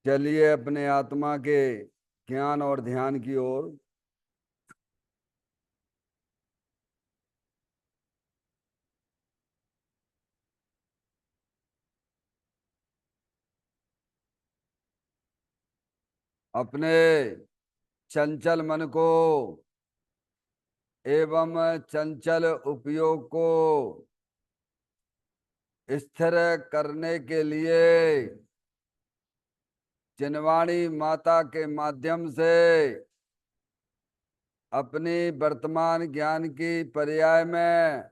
चलिए अपने आत्मा के ज्ञान और ध्यान की ओर। अपने चंचल मन को एवं चंचल उपयोग को स्थिर करने के लिए जिनवाणी माता के माध्यम से अपनी वर्तमान ज्ञान की पर्याय में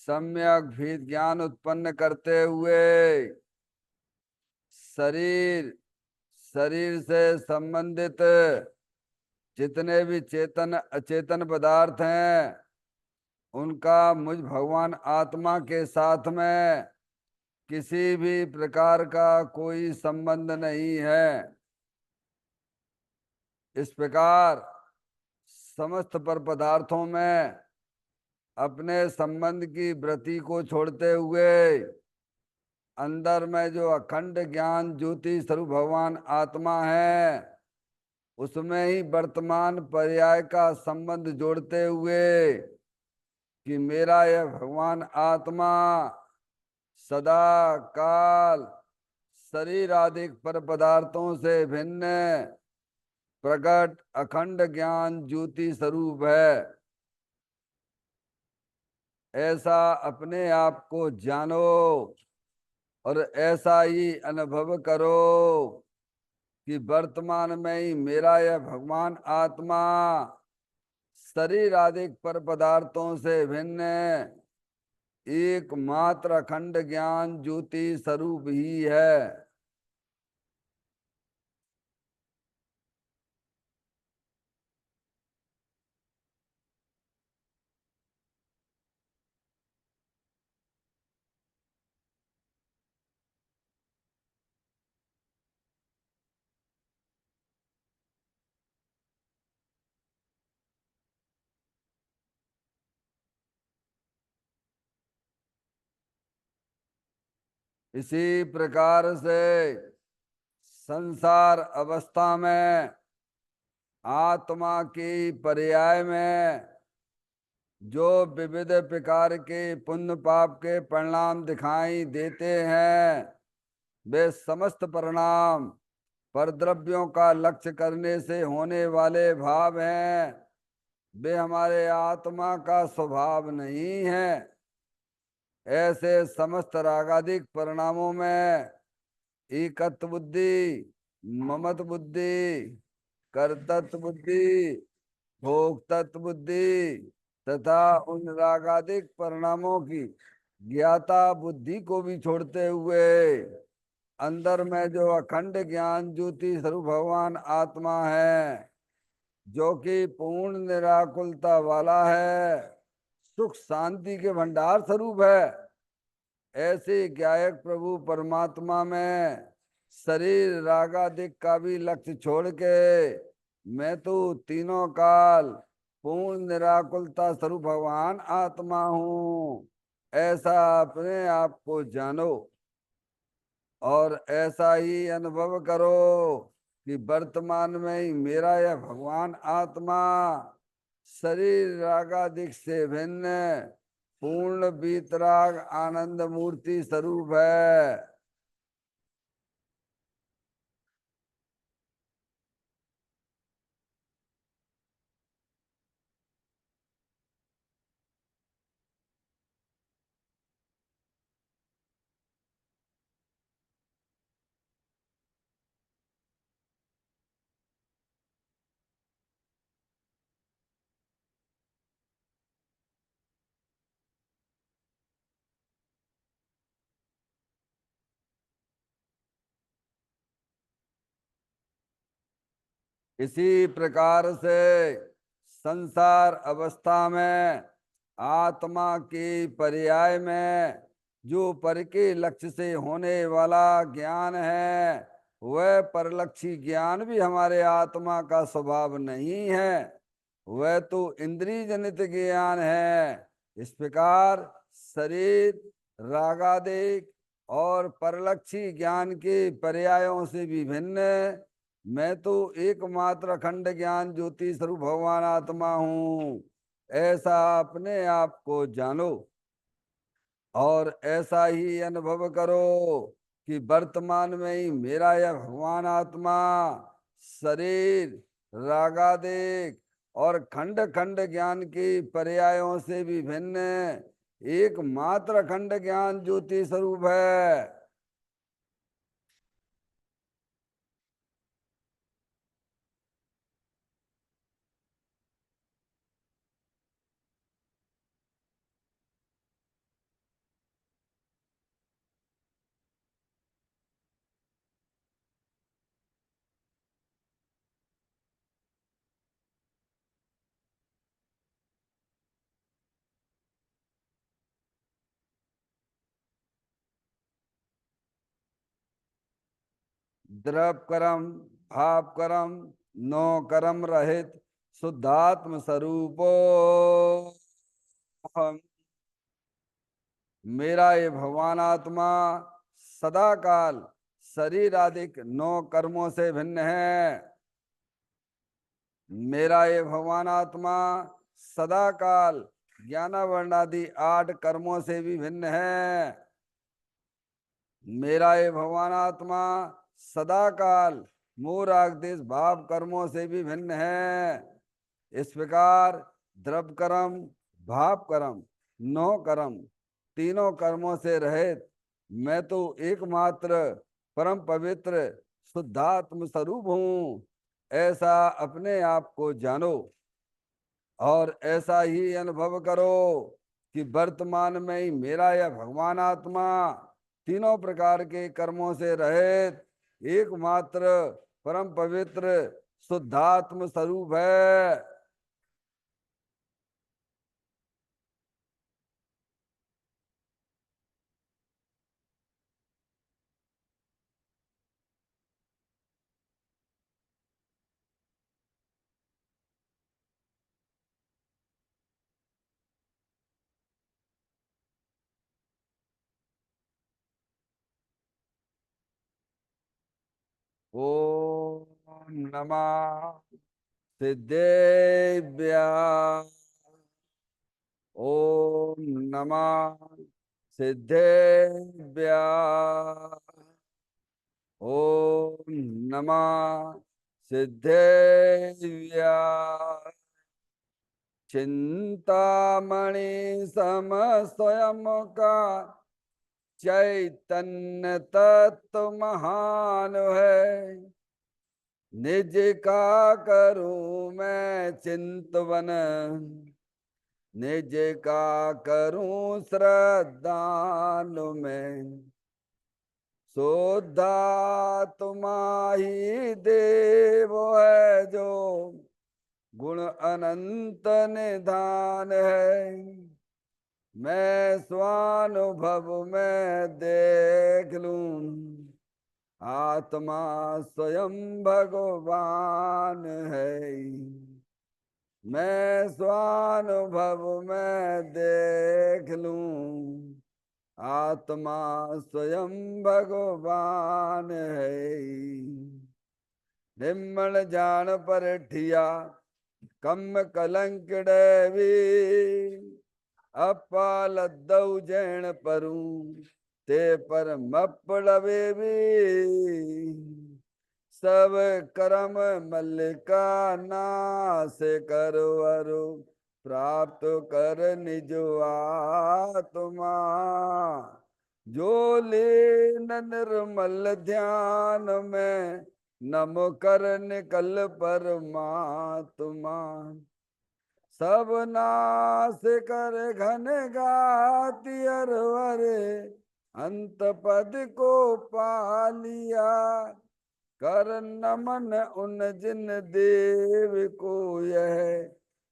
सम्यक भीत ज्ञान उत्पन्न करते हुए शरीर शरीर से संबंधित जितने भी चेतन अचेतन पदार्थ हैं उनका मुझ भगवान आत्मा के साथ में किसी भी प्रकार का कोई संबंध नहीं है। इस प्रकार समस्त पर पदार्थों में अपने संबंध की वृत्ति को छोड़ते हुए अंदर में जो अखंड ज्ञान ज्योति स्वरूप भगवान आत्मा है उसमें ही वर्तमान पर्याय का संबंध जोड़ते हुए कि मेरा यह भगवान आत्मा सदा काल शरीर आदि पर पदार्थों से भिन्न प्रकट अखंड ज्ञान ज्योति स्वरूप है। ऐसा अपने आप को जानो और ऐसा ही अनुभव करो कि वर्तमान में ही मेरा यह भगवान आत्मा शरीर आदि पर पदार्थों से भिन्न एकमात्र अखंड ज्ञान ज्योति स्वरूप ही है। इसी प्रकार से संसार अवस्था में आत्मा की पर्याय में जो विविध प्रकार के पुण्य पाप के परिणाम दिखाई देते हैं वे समस्त परिणाम परद्रव्यों का लक्ष्य करने से होने वाले भाव हैं। वे हमारे आत्मा का स्वभाव नहीं है। ऐसे समस्त रागादिक परिणामों में एकत्व बुद्धि, ममत बुद्धि, कर्तृत्व बुद्धि, भोक्तत्व बुद्धि तथा उन रागादिक परिणामों की ज्ञाता बुद्धि को भी छोड़ते हुए अंदर में जो अखंड ज्ञान ज्योति स्वरूप भगवान आत्मा है जो कि पूर्ण निराकुलता वाला है, सुख शांति के भंडार स्वरूप है, ऐसे ज्ञायक प्रभु परमात्मा में शरीर रागादिक का भी लक्ष्य छोड़ के मैं तो तीनों काल पूर्ण निराकुलता स्वरूप भगवान आत्मा हूँ ऐसा अपने आप को जानो और ऐसा ही अनुभव करो कि वर्तमान में ही मेरा यह भगवान आत्मा शरीर रागादिक से भिन्न पूर्ण वीतराग आनंद मूर्ति स्वरूप है। इसी प्रकार से संसार अवस्था में आत्मा के पर्याय में जो पर के लक्ष्य से होने वाला ज्ञान है वह परलक्षी ज्ञान भी हमारे आत्मा का स्वभाव नहीं है, वह तो इंद्रिय जनित ज्ञान है। इस प्रकार शरीर रागादिक और परलक्षी ज्ञान के पर्यायों से भी भिन्न मैं तो एकमात्र अखंड ज्ञान ज्योति स्वरूप भगवान आत्मा हूँ, ऐसा अपने आप को जानो और ऐसा ही अनुभव करो कि वर्तमान में ही मेरा यह भगवान आत्मा शरीर रागादिक और खंड खंड ज्ञान के पर्यायों से भी भिन्न एकमात्र अखंड ज्ञान ज्योति स्वरूप है। द्रव कर्म भाव कर्म नो कर्म रहित शुद्धात्म स्वरूपो हम। मेरा ये भगवान आत्मा सदा काल शरीर आदिक नौ कर्मों से भिन्न है। मेरा ये भगवान आत्मा सदा काल ज्ञानावर्ण आदि 8 कर्मों से भी भिन्न है। मेरा ये भगवान आत्मा सदा काल मूर आगदेश भाव कर्मों से भी भिन्न है। इस प्रकार द्रव्य कर्म भाव कर्म नौ कर्म तीनों कर्मों से रहित मैं तो एकमात्र परम पवित्र शुद्धात्म स्वरूप हूँ, ऐसा अपने आप को जानो और ऐसा ही अनुभव करो कि वर्तमान में ही मेरा यह भगवान आत्मा तीनों प्रकार के कर्मों से रहित एकमात्र परम पवित्र शुद्धात्म स्वरूप है। ओम नमः सिद्धेभ्य। ओम नमः सिद्धेभ्य। ओम नमः सिद्धेभ्य। चिंतामणि सम स्वयं का चैतन्य तत्व महान है। निज का करूं मैं चिंतवन, निज का करूं श्रद्धान में। शुद्धा तुम्हारी देव है जो गुण अनंत निधान है। मैं स्वानुभव में देख लूं आत्मा स्वयं भगवान है। मैं स्वानुभव में देख लूं आत्मा स्वयं भगवान है। निम्न जान पर ठिया कम कलंक भी अपाल दऊ जैन परू ते पर मपड़वे भी। सब कर्म मल्लिका नाश करो अरु प्राप्त कर निज आत्मा। जो लीन निर्मल ध्यान में नम कर निकल परमात्मा। सब नाश कर घन गाति अरवरे अंत पद को पालिया। कर नमन उन जिन देव को यह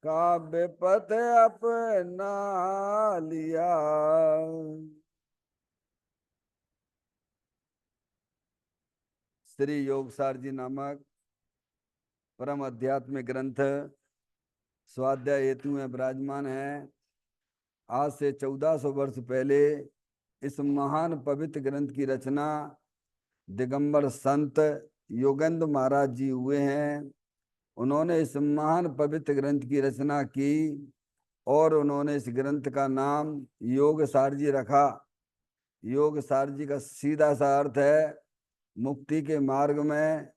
काव्य पथ अपना लिया। श्री योगसार जी नामक परम आध्यात्मिक ग्रंथ स्वाध्याय हेतु में विराजमान है। आज से 1400 वर्ष पहले इस महान पवित्र ग्रंथ की रचना दिगंबर संत योगेंद्र महाराज जी हुए हैं। उन्होंने इस महान पवित्र ग्रंथ की रचना की और उन्होंने इस ग्रंथ का नाम योग सार जी रखा। योग सार जी का सीधा सा अर्थ है मुक्ति के मार्ग में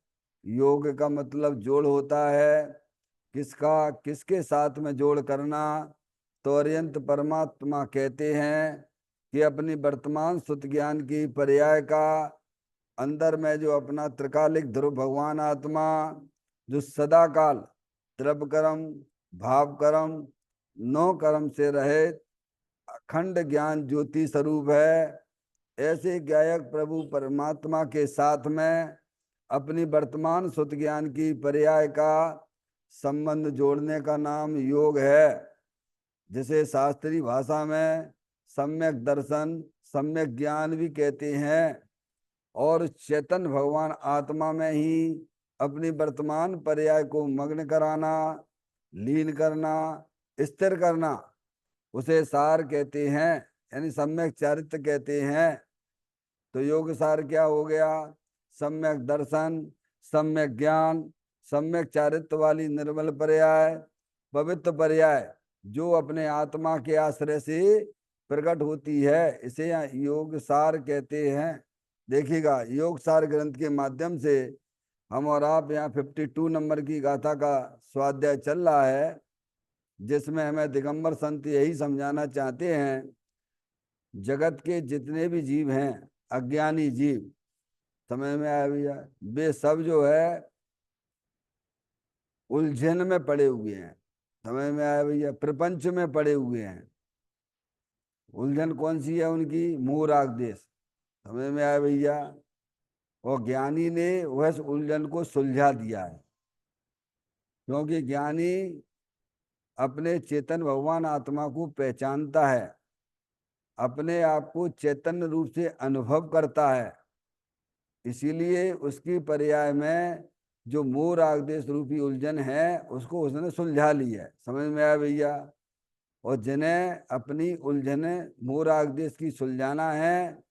योग का मतलब जोड़ होता है। किसका किसके साथ में जोड़ करना? तो अरिहंत परमात्मा कहते हैं कि अपनी वर्तमान सुत ज्ञान की पर्याय का अंदर में जो अपना त्रिकालिक ध्रुव भगवान आत्मा जो सदा काल द्रव्य कर्म भाव कर्म नौ कर्म से रहित अखंड ज्ञान ज्योति स्वरूप है, ऐसे गायक प्रभु परमात्मा के साथ में अपनी वर्तमान सुत ज्ञान की पर्याय का संबंध जोड़ने का नाम योग है, जिसे शास्त्रीय भाषा में सम्यक दर्शन सम्यक ज्ञान भी कहते हैं। और चेतन भगवान आत्मा में ही अपनी वर्तमान पर्याय को मग्न कराना, लीन करना, स्थिर करना, उसे सार कहते हैं, यानी सम्यक चारित्र कहते हैं। तो योग सार क्या हो गया? सम्यक दर्शन, सम्यक ज्ञान, सम्यक चारित्र वाली निर्मल पर्याय, पवित्र पर्याय जो अपने आत्मा के आश्रय से प्रकट होती है, इसे योग सार कहते हैं। देखिएगा, योग सार ग्रंथ के माध्यम से हम और आप यहाँ 52 नंबर की गाथा का स्वाध्याय चल रहा है, जिसमें हमें दिगंबर संत यही समझाना चाहते हैं, जगत के जितने भी जीव हैं, अज्ञानी जीव, समझ में आया भैया, वे सब जो है उलझन में पड़े हुए हैं। समझ में आया भैया, प्रपंच में पड़े हुए हैं। उलझन कौन सी है उनकी? मोह राग देश। समझ में आया भैया। और ज्ञानी ने वह उलझन को सुलझा दिया है, क्योंकि ज्ञानी अपने चेतन भगवान आत्मा को पहचानता है, अपने आप को चैतन्य रूप से अनुभव करता है, इसीलिए उसकी पर्याय में जो मोह राग देश रूपी उलझन है उसको उसने सुलझा ली है। समझ में आया भैया। और जिन्हें अपनी उलझने मोह राग देश की सुलझाना है,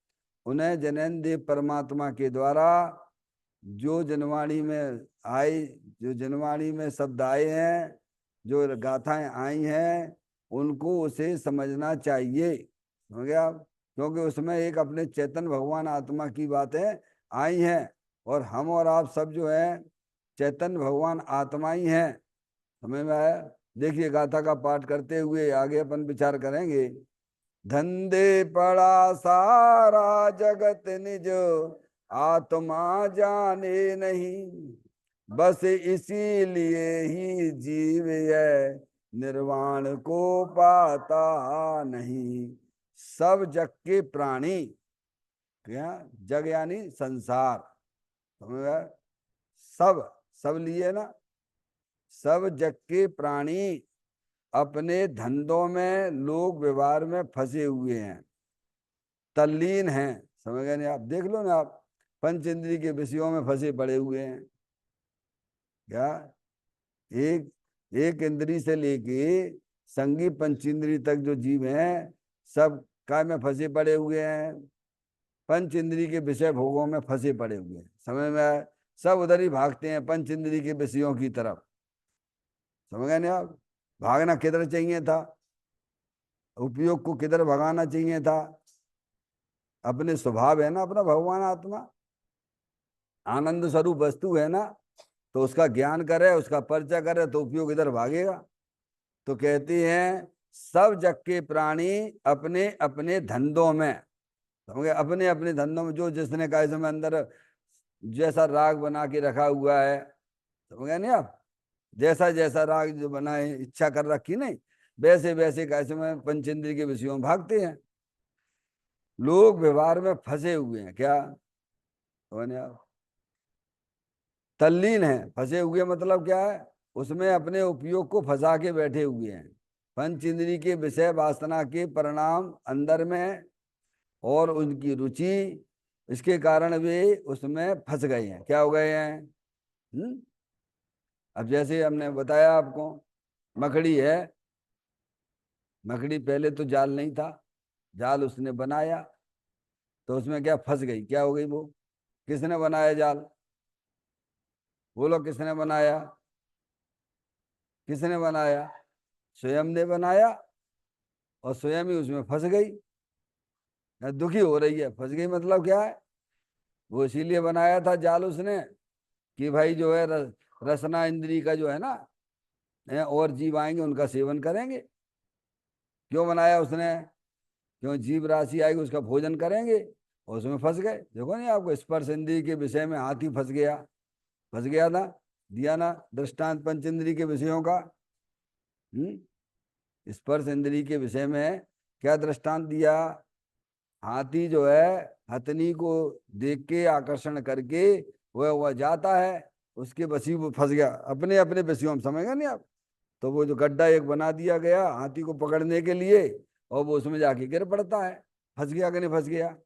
उन्हें जैनैन देव परमात्मा के द्वारा जो जनवाणी में आई, जो जनवाणी में शब्द आए हैं, जो गाथाएं आई हैं, उनको उसे समझना चाहिए। समझ गया आप? क्योंकि उसमें एक अपने चेतन भगवान आत्मा की बातें आई हैं, और हम और आप सब जो है चेतन भगवान आत्मा ही हैं। समझ में आया? देखिए, गाथा का पाठ करते हुए आगे अपन विचार करेंगे। धंधे पड़ा सारा जगत निज आत्मा जाने नहीं, बस इसीलिए ही जीव है निर्वाण को पाता नहीं। सब जग के प्राणी, क्या जग यानी संसार, समझ में आया? सब सब लिए ना, सब जग के प्राणी अपने धंधों में लोक व्यवहार में फंसे हुए हैं, तल्लीन हैं। समझ गए नहीं आप? देख लो ना आप, पंच इंद्रिय के विषयों में फंसे पड़े हुए हैं। क्या एक एक इंद्री से लेके संगी पंचेंद्री तक जो जीव हैं, सब काय में फंसे पड़े हुए हैं? पंच इंद्री के विषय भोगों में फंसे पड़े हुए हैं। समझ में आया? सब उधर ही भागते हैं पंच इंद्री के विषयों की तरफ। समझ गए नहीं आप? भागना किधर चाहिए था? उपयोग को किधर भगाना चाहिए था? अपने स्वभाव है ना अपना भगवान आत्मा, आनंद स्वरूप वस्तु है ना, तो उसका ज्ञान करे, उसका परिचय करे, तो उपयोग इधर भागेगा। तो कहती हैं सब जग के प्राणी अपने अपने धंधों में, समझ गए, अपने अपने धंधों में जो जिसने का इसमें अंदर जैसा राग बना के रखा हुआ है, समझ गए नहीं आप? जैसा जैसा राग जो बनाए इच्छा कर रखी नहीं, वैसे वैसे कैसे में पंचेंद्रिय के विषयों में भागते हैं। लोग व्यवहार में फंसे हुए हैं। क्या आप? तल्लीन है, फंसे हुए मतलब क्या है? उसमें अपने उपयोग को फंसा के बैठे हुए हैं, पंच इंद्रिय के विषय वासना के परिणाम अंदर में और उनकी रुचि, इसके कारण वे उसमें फंस गए हैं। क्या हो गए हैं? अब जैसे हमने बताया आपको, मकड़ी है, मकड़ी पहले तो जाल नहीं था, जाल उसने बनाया, तो उसमें क्या फंस गई, क्या हो गई वो? किसने बनाया जाल? बोलो किसने बनाया? किसने बनाया? स्वयं ने बनाया, और स्वयं ही उसमें फंस गई। दुखी हो रही है, फंस गई मतलब क्या है? वो इसीलिए बनाया था जाल उसने कि भाई जो है रसना इंद्री का जो है ना, और जीव आएंगे उनका सेवन करेंगे। क्यों बनाया उसने? क्यों जीव राशि आएगी उसका भोजन करेंगे, और उसमें फंस गए। देखो नहीं आपको, स्पर्श इंद्री के विषय में हाथी फंस गया, फंस गया था। दिया ना दृष्टांत पंच इंद्री के विषयों का। स्पर्श इंद्री के विषय में क्या दृष्टांत दिया? हाथी जो है हथनी को देख के आकर्षण करके वह जाता है, उसके बसी वो फंस गया अपने अपने बसियों में, समझ गए नहीं आप? तो वो जो गड्ढा एक बना दिया गया हाथी को पकड़ने के लिए, और वो उसमें जाके गिर पड़ता है। फंस गया कि नहीं फंस गया?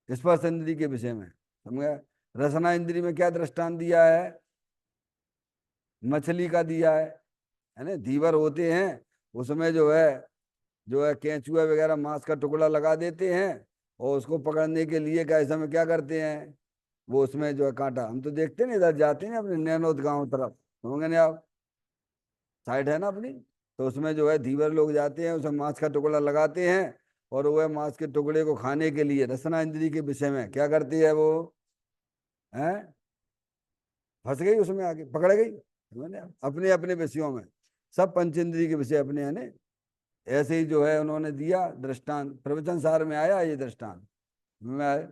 स्पर्श इंद्री के विषय में समझ गया। रसना इंद्री में क्या दृष्टांत दिया है? मछली का दिया है ना? धीवर होते हैं, उसमें जो है केंचुआ वगैरह मांस का टुकड़ा लगा देते हैं, और उसको पकड़ने के लिए क्या ऐसा में क्या करते हैं, वो उसमें जो है कांटा, हम तो देखते नहीं, इधर जाते हैं अपने नैनोद गांव तरफ, समझे नहीं आप? साइड है ना अपनी, तो उसमें जो है धीवर लोग जाते हैं, उसमें मांस का टुकड़ा लगाते हैं, और वह मांस के टुकड़े को खाने के लिए रसना इंद्री के विषय में क्या करती है वो? है, फंस गई उसमें, आके पकड़ गई। समझे आप? अपने अपने विषयों में सब पंचेंद्रिय के विषय अपने हैं ने। ऐसे ही जो है उन्होंने दिया दृष्टांत, प्रवचन सार में आया ये दृष्टांत में आए।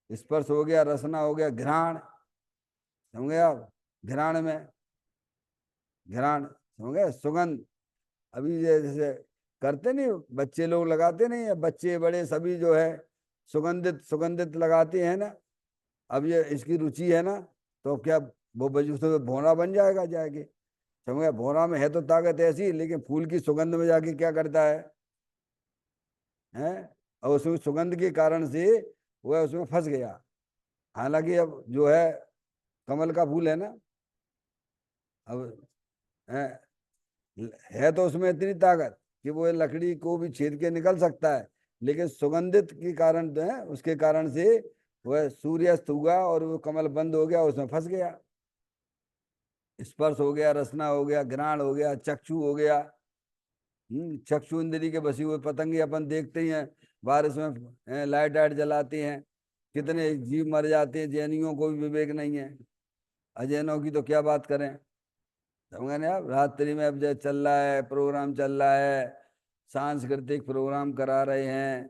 स्पर्श हो गया, रसना हो गया, घ्राण, समझ गए आप? घ्राण में, घ्राण समझ गए, सुगंध। अभी जैसे करते नहीं बच्चे लोग, लगाते नहीं है, बच्चे बड़े सभी जो है सुगंधित सुगंधित लगाते हैं ना। अब ये इसकी रुचि है ना, तो क्या वो उसमें भौरा बन जाएगा जाके, समझ गया? भौरा में है तो ताकत ऐसी, लेकिन फूल की सुगंध में जाके क्या करता है? और उसमें सुगंध के कारण से वह उसमें फंस गया। हालांकि अब जो है कमल का फूल है ना, अब है, है तो उसमें इतनी ताकत कि वो लकड़ी को भी छेद के निकल सकता है, लेकिन सुगंधित के कारण जो है उसके कारण से वह सूर्यास्त हुआ और वो कमल बंद हो गया, उसमें फंस गया। स्पर्श हो गया, रसना हो गया, घ्राण हो गया, चक्षु हो गया। चक्षु इंद्री के बसी हुए पतंगे अपन देखते ही हैं, बारिश में लाइट वाइट जलाते हैं, कितने जीव मर जाते हैं, जैनियों को भी विवेक नहीं है, अजैनों की तो क्या बात करें। समझे ना आप? रात्रि में अब जो चल रहा है प्रोग्राम, चल रहा है सांस्कृतिक प्रोग्राम करा रहे हैं,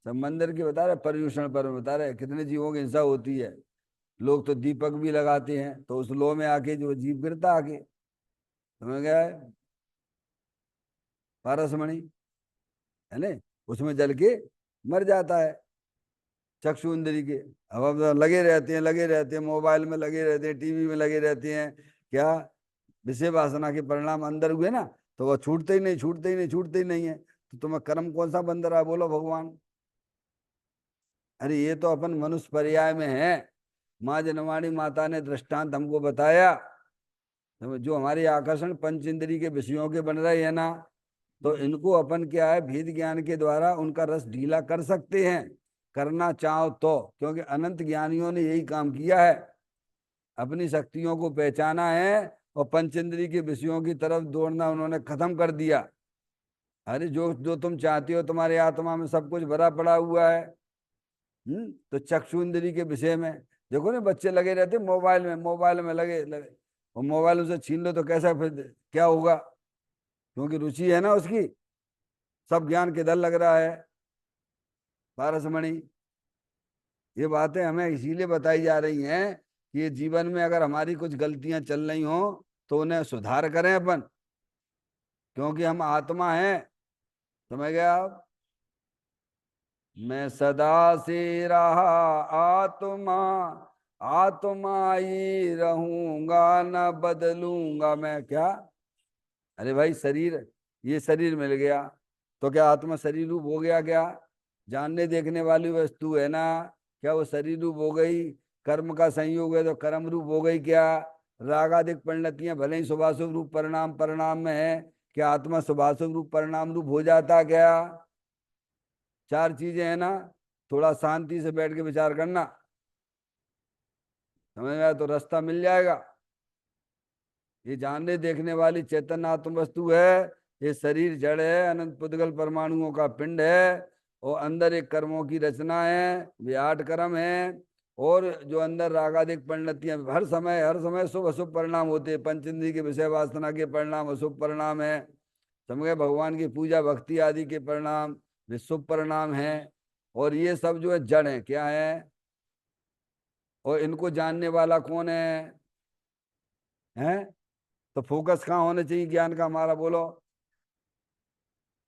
सब मंदिर की बता रहे, पर्यूषण पर बता रहे कितने जीवों की हिंसा होती है। लोग तो दीपक भी लगाते हैं, तो उस लो में आके जो जीव गिरता आके, समझ गया है? पारसमणि है ना, उसमें जल के मर जाता है चक्षु इंद्री के। अब लगे रहते हैं, लगे रहते हैं, मोबाइल में लगे रहते हैं, टीवी में लगे रहते हैं, क्या विषय वासना के परिणाम अंदर हुए ना, तो वह छूटते ही नहीं, छूटते ही नहीं, छूटते ही नहीं है। तो तुम्हें कर्म कौन सा बंद रहा है, बोलो भगवान? अरे ये तो अपन मनुष्य पर्याय में है। माँ जनवाणी माता ने दृष्टांत हमको बताया, जो हमारे आकर्षण पंच इंद्री के विषयों के बन रहे हैं ना, तो इनको अपन क्या है, भेद ज्ञान के द्वारा उनका रस ढीला कर सकते हैं, करना चाहो तो, क्योंकि अनंत ज्ञानियों ने यही काम किया है, अपनी शक्तियों को पहचाना है, और पंचेंद्री के विषयों की तरफ दौड़ना उन्होंने खत्म कर दिया। अरे जो जो तुम चाहते हो तुम्हारे आत्मा में सब कुछ भरा पड़ा हुआ है। तो चक्षु इंद्री के विषय में देखो ना, बच्चे लगे रहते मोबाइल में, मोबाइल में लगे लगे, और मोबाइल उसे छीन लो तो कैसा फिर क्या होगा? क्योंकि रुचि है ना उसकी, सब ज्ञान किधर लग रहा है? पारसमणि। ये बातें हमें इसीलिए बताई जा रही हैं कि ये जीवन में अगर हमारी कुछ गलतियां चल रही हो तो उन्हें सुधार करें अपन, क्योंकि हम आत्मा हैं। समझ गए आप? मैं सदा से रहा आत्मा, आत्मा ही रहूंगा, न बदलूंगा मैं। क्या? अरे भाई शरीर, ये शरीर मिल गया तो क्या आत्मा शरीर रूप हो गया क्या? जानने देखने वाली वस्तु है ना, क्या वो शरीर रूप हो गई? कर्म का संयोग है तो कर्म रूप हो गई क्या? रागादिक परिणतियां भले ही शुभाशुभ रूप परिणाम परिणाम में है, क्या आत्मा शुभाशुभ रूप परिणाम रूप हो जाता क्या? चार चीजें है ना, थोड़ा शांति से बैठ के विचार करना, समझ में आया तो रास्ता मिल जाएगा। ये जानने देखने वाली चैतन्य आत्म वस्तु है। ये शरीर जड़ है, अनंत पुद्गल परमाणुओं का पिंड है, और अंदर एक कर्मों की रचना है, वे 8 कर्म है। और जो अंदर रागादिक परिणतियां हर समय शुभ अशुभ परिणाम होते हैं। पंचेंद्रिय के विषय वासना के परिणाम अशुभ परिणाम है, समझ गए। भगवान की पूजा भक्ति आदि के परिणाम वे शुभ परिणाम है। और ये सब जो है जड़ है, क्या है, और इनको जानने वाला कौन है? तो फोकस कहाँ होना चाहिए ज्ञान का हमारा, बोलो।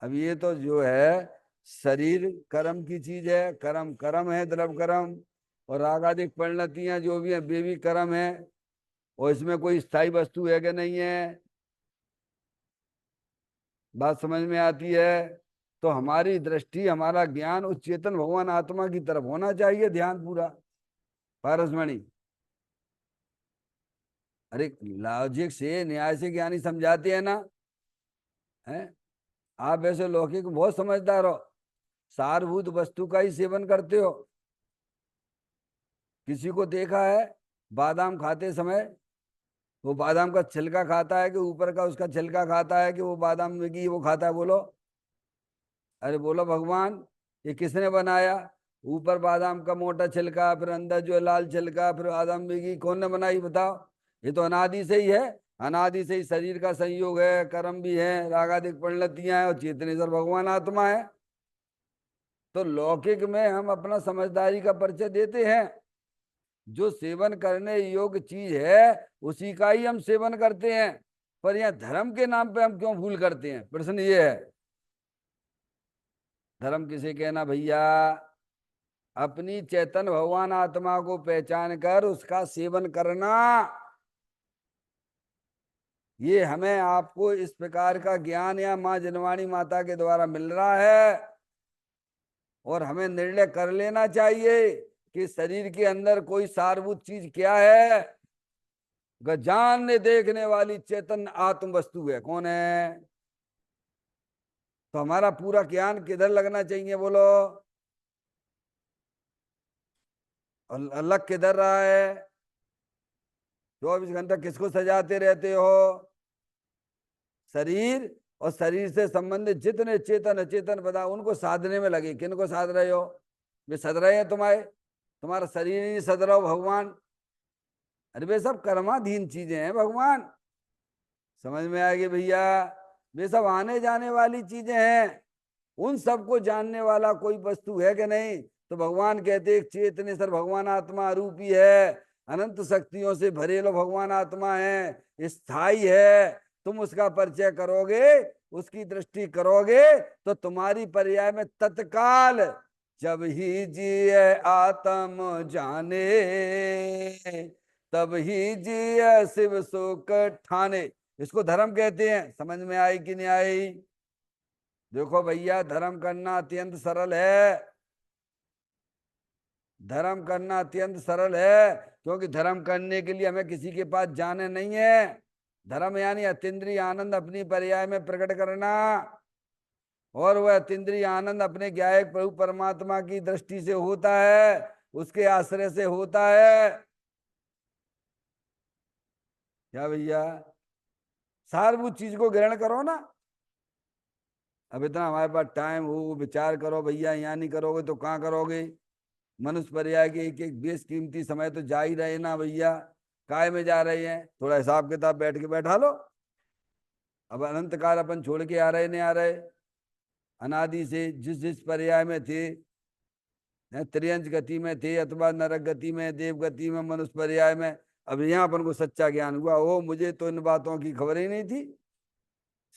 अब ये तो जो है शरीर कर्म की चीज है, कर्म कर्म है, द्रव कर्म। और रागादिक परिणतियां जो भी है वे भी कर्म है। और इसमें कोई स्थायी वस्तु है कि नहीं है? बात समझ में आती है? तो हमारी दृष्टि, हमारा ज्ञान उस चेतन भगवान आत्मा की तरफ होना चाहिए, ध्यान पूरा। पारसमणि, अरे लॉजिक से न्याय से ज्ञानी समझाते हैं ना, है? आप ऐसे लौकिक बहुत समझदार हो, सारभूत वस्तु का ही सेवन करते हो। किसी को देखा है बादाम खाते समय वो बादाम का छिलका खाता है कि ऊपर का उसका छिलका खाता है, कि वो बादाम में की वो खाता है, बोलो? अरे बोलो भगवान, ये किसने बनाया? ऊपर बादाम का मोटा छिलका, फिर अंदर जो है लाल छिलका, फिर बादाम में की कौन ने बनाई बताओ? ये तो अनादि से ही है। अनादि से ही शरीर का संयोग है, कर्म भी है, रागादिक परिणतियां है, और चेतनेश्वर भगवान आत्मा है। तो लौकिक में हम अपना समझदारी का परिचय देते हैं। जो सेवन करने योग्य चीज है उसी का ही हम सेवन करते हैं। पर यह धर्म के नाम पे हम क्यों भूल करते हैं, प्रश्न ये है। धर्म किसे कहना भैया? अपनी चैतन भगवान आत्मा को पहचान कर उसका सेवन करना। ये हमें आपको इस प्रकार का ज्ञान या माँ जनवाणी माता के द्वारा मिल रहा है। और हमें निर्णय कर लेना चाहिए कि शरीर के अंदर कोई सारभूत चीज क्या है। जानने देखने वाली चेतन आत्म वस्तु है, कौन है? तो हमारा पूरा ज्ञान किधर लगना चाहिए, बोलो? और अलग किधर रहा है? 24 घंटा किसको सजाते रहते हो? शरीर। और शरीर से संबंधित जितने चेतन अचेतन बताओ उनको साधने में लगे। किन को साध रहे हो? वे सद रहे हैं तुम्हारे, तुम्हारा शरीर नहीं सद रहा हो भगवान। अरे वे सब कर्माधीन चीजें हैं भगवान, समझ में आएगी भैया? वे सब आने जाने वाली चीजें हैं। उन सबको जानने वाला कोई वस्तु है कि नहीं? तो भगवान कहते एक चेतनेश्वर भगवान आत्मा रूपी है, अनंत शक्तियों से भरेलो भगवान आत्मा है, स्थाई है। तुम उसका परिचय करोगे, उसकी दृष्टि करोगे, तो तुम्हारी पर्याय में तत्काल जब ही जिए आत्म जाने, तब ही जिए शिव सुख ठाने। इसको धर्म कहते हैं। समझ में आई कि नहीं आई? देखो भैया, धर्म करना अत्यंत सरल है। धर्म करना अत्यंत सरल है, क्योंकि धर्म करने के लिए हमें किसी के पास जाने नहीं है। धर्म यानी अतीन्द्रिय आनंद अपनी पर्याय में प्रकट करना। और वह अतीन्द्रिय आनंद अपने ज्ञायक प्रभु परमात्मा की दृष्टि से होता है, उसके आश्रय से होता है। क्या भैया? सारभूत चीज को ग्रहण करो ना। अब इतना हमारे पास टाइम हो, विचार करो भैया, यहाँ नहीं करोगे तो कहाँ करोगे? मनुष्य पर्याय के एक एक बेशकीमती समय तो जा ही रहे ना भैया। काय में जा रहे हैं? थोड़ा हिसाब किताब बैठ के बैठा लो। अब अनंत काल अपन छोड़ के आ रहे नहीं आ रहे? अनादि से जिस जिस पर्याय में थे, त्रियंच गति में थे, अथवा नरक गति में, देव गति में, मनुष्य पर्याय में, अब यहाँ अपन को सच्चा ज्ञान हुआ। ओ मुझे तो इन बातों की खबर ही नहीं थी।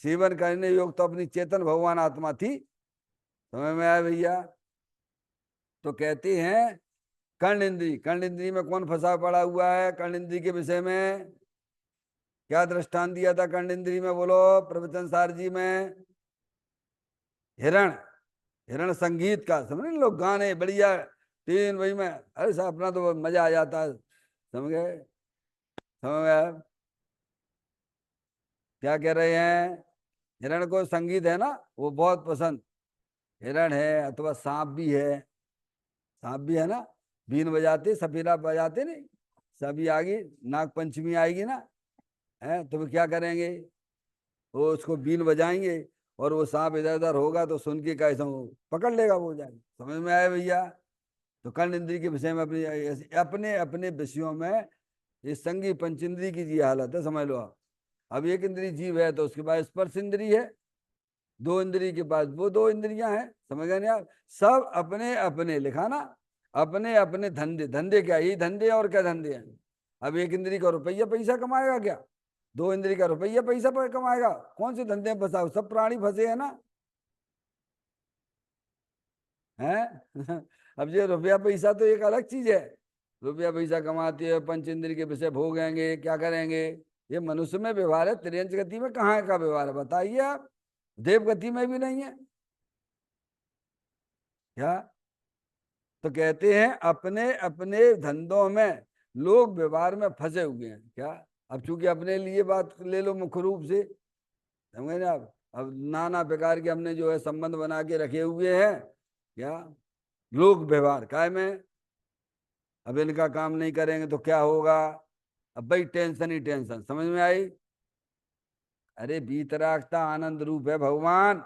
सेवन करने योग तो अपनी चेतन भगवान आत्मा थी। समझ में आया भैया? तो कहते हैं कर्ण इंद्री, कर्ण इंद्री में कौन फंसा पड़ा हुआ है? कर्ण इंद्री के विषय में क्या दृष्टांत दिया था कर्ण इंद्री में, बोलो? प्रवचन सार जी में हिरण, हिरण संगीत का, समझ रहे लोग, गाने बढ़िया 3 बजे में, अरे साहब अपना तो मजा आ जाता है। समझ गए? समझ में? क्या कह रहे हैं? हिरण को संगीत है ना वो बहुत पसंद। हिरण है अथवा सांप भी है, सांप भी है ना, बीन बजाते, सफेदा बजाते नहीं, सभी आ गई, नाग पंचमी आएगी ना, है तो वे क्या करेंगे, वो उसको बीन बजाएंगे, और वो सांप इधर उधर होगा तो सुन के कैसा वो पकड़ लेगा, वो जाएगा। समझ में आया भैया? तो कर्ण इंद्रिय के विषय में अपनी अपने अपने विषयों में ये संगी पंचेंद्रिय की जी हालत है, समझ लो आप। अब एक इंद्रिय जीव है तो उसके बाद स्पर्श इंद्रिय है, दो इंद्रिय के बाद वो दो इंद्रियां हैं, समझ गए नहीं आप? सब अपने अपने लिखा ना, अपने अपने धंधे, धंधे क्या, यही धंधे और क्या धंधे हैं? अब एक इंद्रिय का रुपया पैसा कमाएगा क्या? दो इंद्रिय का रुपया पैसा कमाएगा? कौन से धंधे में फंसा? सब प्राणी फंसे है ना, है? अब ये रुपया पैसा तो एक अलग चीज है, रुपया पैसा कमाते हैं, पंच इंद्रिय के विषय भोगेंगे, क्या करेंगे? ये मनुष्य में व्यवहार है, त्रियंच गति में कहाँ का व्यवहार है बताइए आप? देव गति में भी नहीं है क्या? तो कहते हैं अपने अपने धंधों में लोग व्यवहार में फंसे हुए हैं क्या? अब चूंकि अपने लिए बात ले लो मुख्य रूप से, समझे ना आप? अब नाना प्रकार के हमने जो है संबंध बना के रखे हुए हैं क्या, लोक व्यवहार काय में। अब इनका काम नहीं करेंगे तो क्या होगा? अब भाई टेंशन ही टेंशन, समझ में आई? अरे वीतरागता आनंद रूप है भगवान,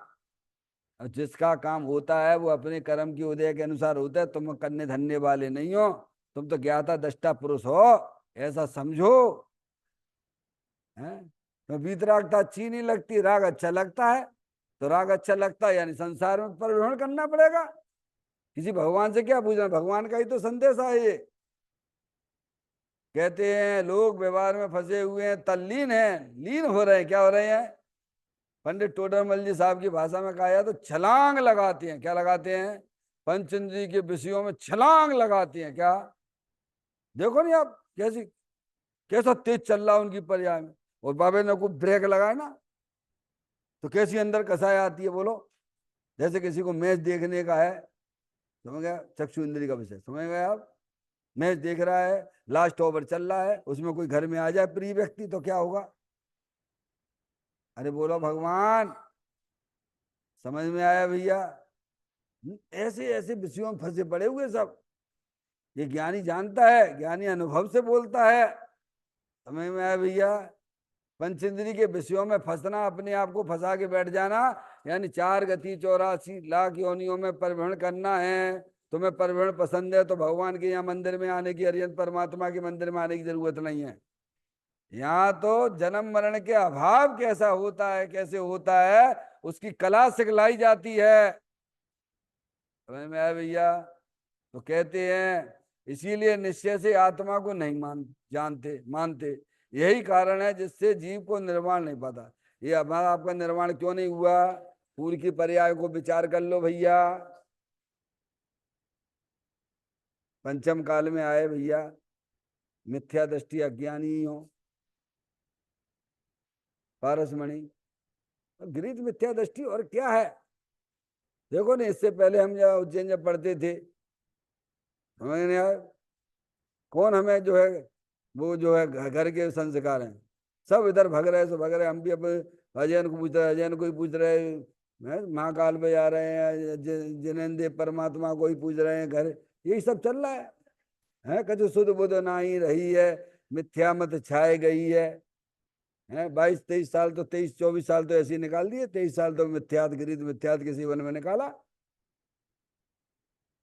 और जिसका काम होता है वो अपने कर्म की उदय के अनुसार होता है। तुम करने धरने वाले नहीं हो, तुम तो ज्ञाता दृष्टा पुरुष हो, ऐसा समझो, है? तो वीतरागता अच्छी नहीं लगती, राग अच्छा लगता है। तो राग अच्छा लगता है यानी संसार में परिभ्रमण करना पड़ेगा। किसी भगवान से क्या पूछना, भगवान का ही तो संदेश है ये। कहते हैं लोग व्यवहार में फंसे हुए हैं, तल्लीन हैं, लीन हो रहे हैं, क्या हो रहे हैं? पंडित टोडरमल जी साहब की भाषा में कहा जाए तो छलांग लगाते हैं। क्या लगाते हैं? पंचेंद्रिय के विषयों में छलांग लगाते हैं क्या? देखो नहीं आप कैसी, कैसा तेज चल रहा उनकी पर्याय में, और बाबे ने को ब्रेक लगाए ना तो कैसी अंदर कसाई आती है बोलो। जैसे किसी को मैच देखने का है, समझ गया, चक्षु इंद्रिय का विषय, समझ गए आप? मैच देख रहा है, लास्ट ओवर चल रहा है, उसमें कोई घर में आ जाए प्रिय व्यक्ति तो क्या होगा? अरे बोलो भगवान, समझ में आया भैया? ऐसे ऐसे विषयों में फंसे पड़े हुए सब। ये ज्ञानी जानता है, ज्ञानी अनुभव से बोलता है, समझ में आया भैया? पंचेंद्रिय के विषयों में फंसना, अपने आप को फंसा के बैठ जाना, यानी 4 गति 84 लाख योनियों में परिभ्रमण करना है। तुम्हें परिभ्रमण पसंद है तो भगवान के यहाँ मंदिर में आने की, अरिहंत परमात्मा के मंदिर में आने की जरूरत नहीं है। यहाँ तो जन्म मरण के अभाव कैसा होता है, कैसे होता है, उसकी कला सिखलाई जाती है, समझ में आया भैया? तो कहते हैं इसीलिए निश्चय से आत्मा को नहीं जानते मानते। यही कारण है जिससे जीव को निर्वाण नहीं पाता। ये हमारा आपका निर्वाण क्यों नहीं हुआ? पूर्व की पर्याय को विचार कर लो भैया। पंचम काल में आए भैया, मिथ्या दृष्टि अज्ञानी हो, पारसमणि, गृहित मिथ्या दृष्टि और क्या है? देखो ना, इससे पहले हम जब उज्जैन जब पढ़ते थे, समझ नहीं आया? कौन हमें जो है, वो जो है घर के संस्कार हैं, सब इधर भग रहे, सब भग रहे। हम भी अपने अजैन को पूछ रहे, अजैन को ही पूछ रहे हैं, महाकाल पे जा रहे हैं, जिनेन्द्र परमात्मा को ही पूछ रहे हैं, घर यही सब चल रहा है? कछु शुद्ध बुद्ध ना ही रही है, मिथ्या मत छाए गई है 22-23 साल तो, 23-24 साल तो ऐसे ही निकाल दिए, 23 साल तो मिथ्यात गिरित मिथ्यात के जीवन में निकाला।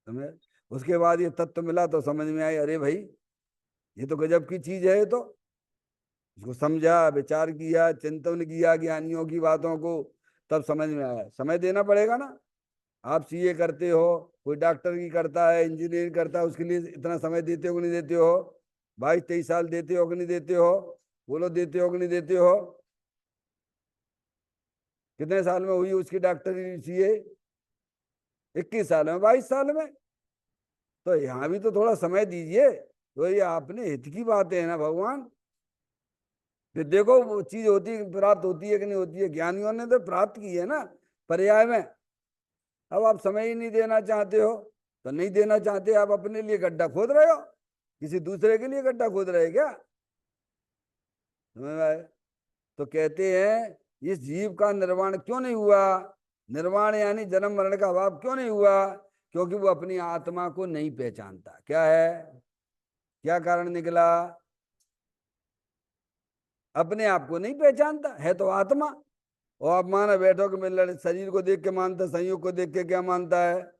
तुम्हें उसके बाद ये तत्व मिला तो समझ में आई, अरे भाई ये तो गजब की चीज है। ये तो इसको समझा, विचार किया, चिंतन किया ज्ञानियों की बातों को, तब समझ में आया। समय देना पड़ेगा ना। आप सीए करते हो, कोई डॉक्टर की करता है, इंजीनियरिंग करता है, उसके लिए इतना समय देते हो कि नहीं देते हो? 22-23 साल देते हो कि नहीं देते हो? बोलो, देते हो कि नहीं देते हो? कितने साल में हुई उसकी डॉक्टरी सीए? 21 साल में, 22 साल में। तो यहाँ भी तो थोड़ा समय दीजिए। तो ये अपने हित की बातें है ना भगवान। फिर देखो वो चीज होती है, प्राप्त होती है कि नहीं होती है? ज्ञानियों ने तो प्राप्त की है ना पर्याय में। अब आप समय ही नहीं देना चाहते हो तो नहीं देना चाहते, आप अपने लिए गड्ढा खोद रहे हो, किसी दूसरे के लिए गड्ढा खोद रहे क्या? समझ में आए? तो कहते हैं इस जीव का निर्वाण क्यों नहीं हुआ? निर्वाण यानी जन्म मरण का अभाव क्यों नहीं हुआ? क्योंकि वो अपनी आत्मा को नहीं पहचानता। क्या है, क्या कारण निकला? अपने आप को नहीं पहचानता है तो आत्मा। और आप माना बैठो कि मैं शरीर को देख के मानता, संयोग को देख के क्या मानता है?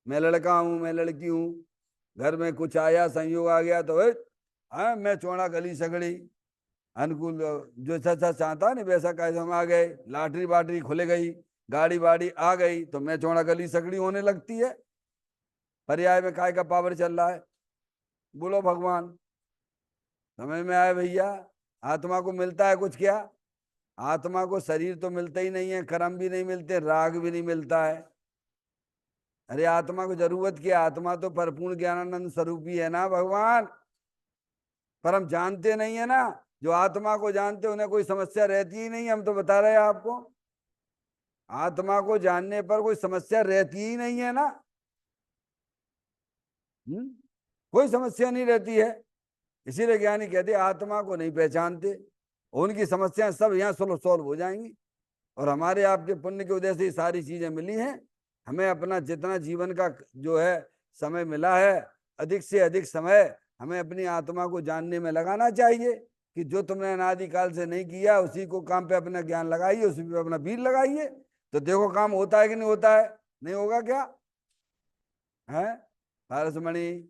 मैं लड़का हूं, मैं लड़की हूं, घर में कुछ आया, संयोग आ गया तो हाँ मैं चौड़ा गली सगड़ी अनुकूल, जो जैसा चाहता है ना वैसा कैसे हम आ गए, लॉटरी बाटरी खुल गई, गाड़ी बाड़ी आ गई तो मैं चौड़ा गली सगड़ी होने लगती है। पर्याय में काय का पावर चल रहा है? बोलो भगवान। समझ में आया भैया? आत्मा को मिलता है कुछ क्या? आत्मा को शरीर तो मिलता ही नहीं है, कर्म भी नहीं मिलते, राग भी नहीं मिलता है। अरे आत्मा को जरूरत क्या? आत्मा तो परिपूर्ण ज्ञानानंद स्वरूप ही है ना भगवान। पर हम जानते नहीं है ना। जो आत्मा को जानते उन्हें कोई समस्या रहती ही नहीं, हम तो बता रहे हैं आपको। आत्मा को जानने पर कोई समस्या रहती ही नहीं है ना। हुँ? कोई समस्या नहीं रहती है। इसीलिए ज्ञानी कहते आत्मा को नहीं पहचानते, उनकी समस्याएं सब यहाँ सॉल्व हो जाएंगी। और हमारे आपके पुण्य की वजह से ये सारी चीजें मिली हैं। हमें अपना जितना जीवन का जो है समय मिला है, अधिक से अधिक समय हमें अपनी आत्मा को जानने में लगाना चाहिए। कि जो तुमने अनादिकाल से नहीं किया उसी को काम पे अपना ज्ञान लगाइए, उसी पे अपना बीज लगाइए, तो देखो काम होता है कि नहीं होता है। नहीं होगा क्या है पारसमणि?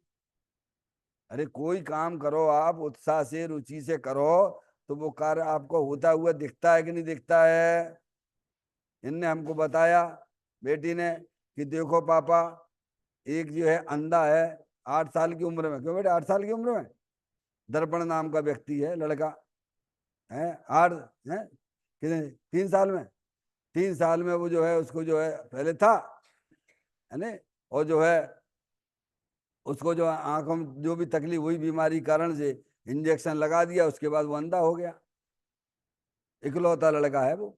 अरे कोई काम करो आप उत्साह से, रुचि से करो, तो वो कार्य आपको होता हुआ दिखता है कि नहीं दिखता है? इनने हमको बताया, बेटी ने, कि देखो पापा, एक जो है अंधा है, 8 साल की उम्र में, क्यों बेटे 8 साल की उम्र में, दर्पण नाम का व्यक्ति है, लड़का है, 8 है कितने, 3 साल में, 3 साल में वो जो है उसको जो है पहले था, है ना, और जो है उसको जो आंखों में जो भी तकलीफ हुई बीमारी कारण से इंजेक्शन लगा दिया, उसके बाद वो अंधा हो गया। इकलौता लड़का है वो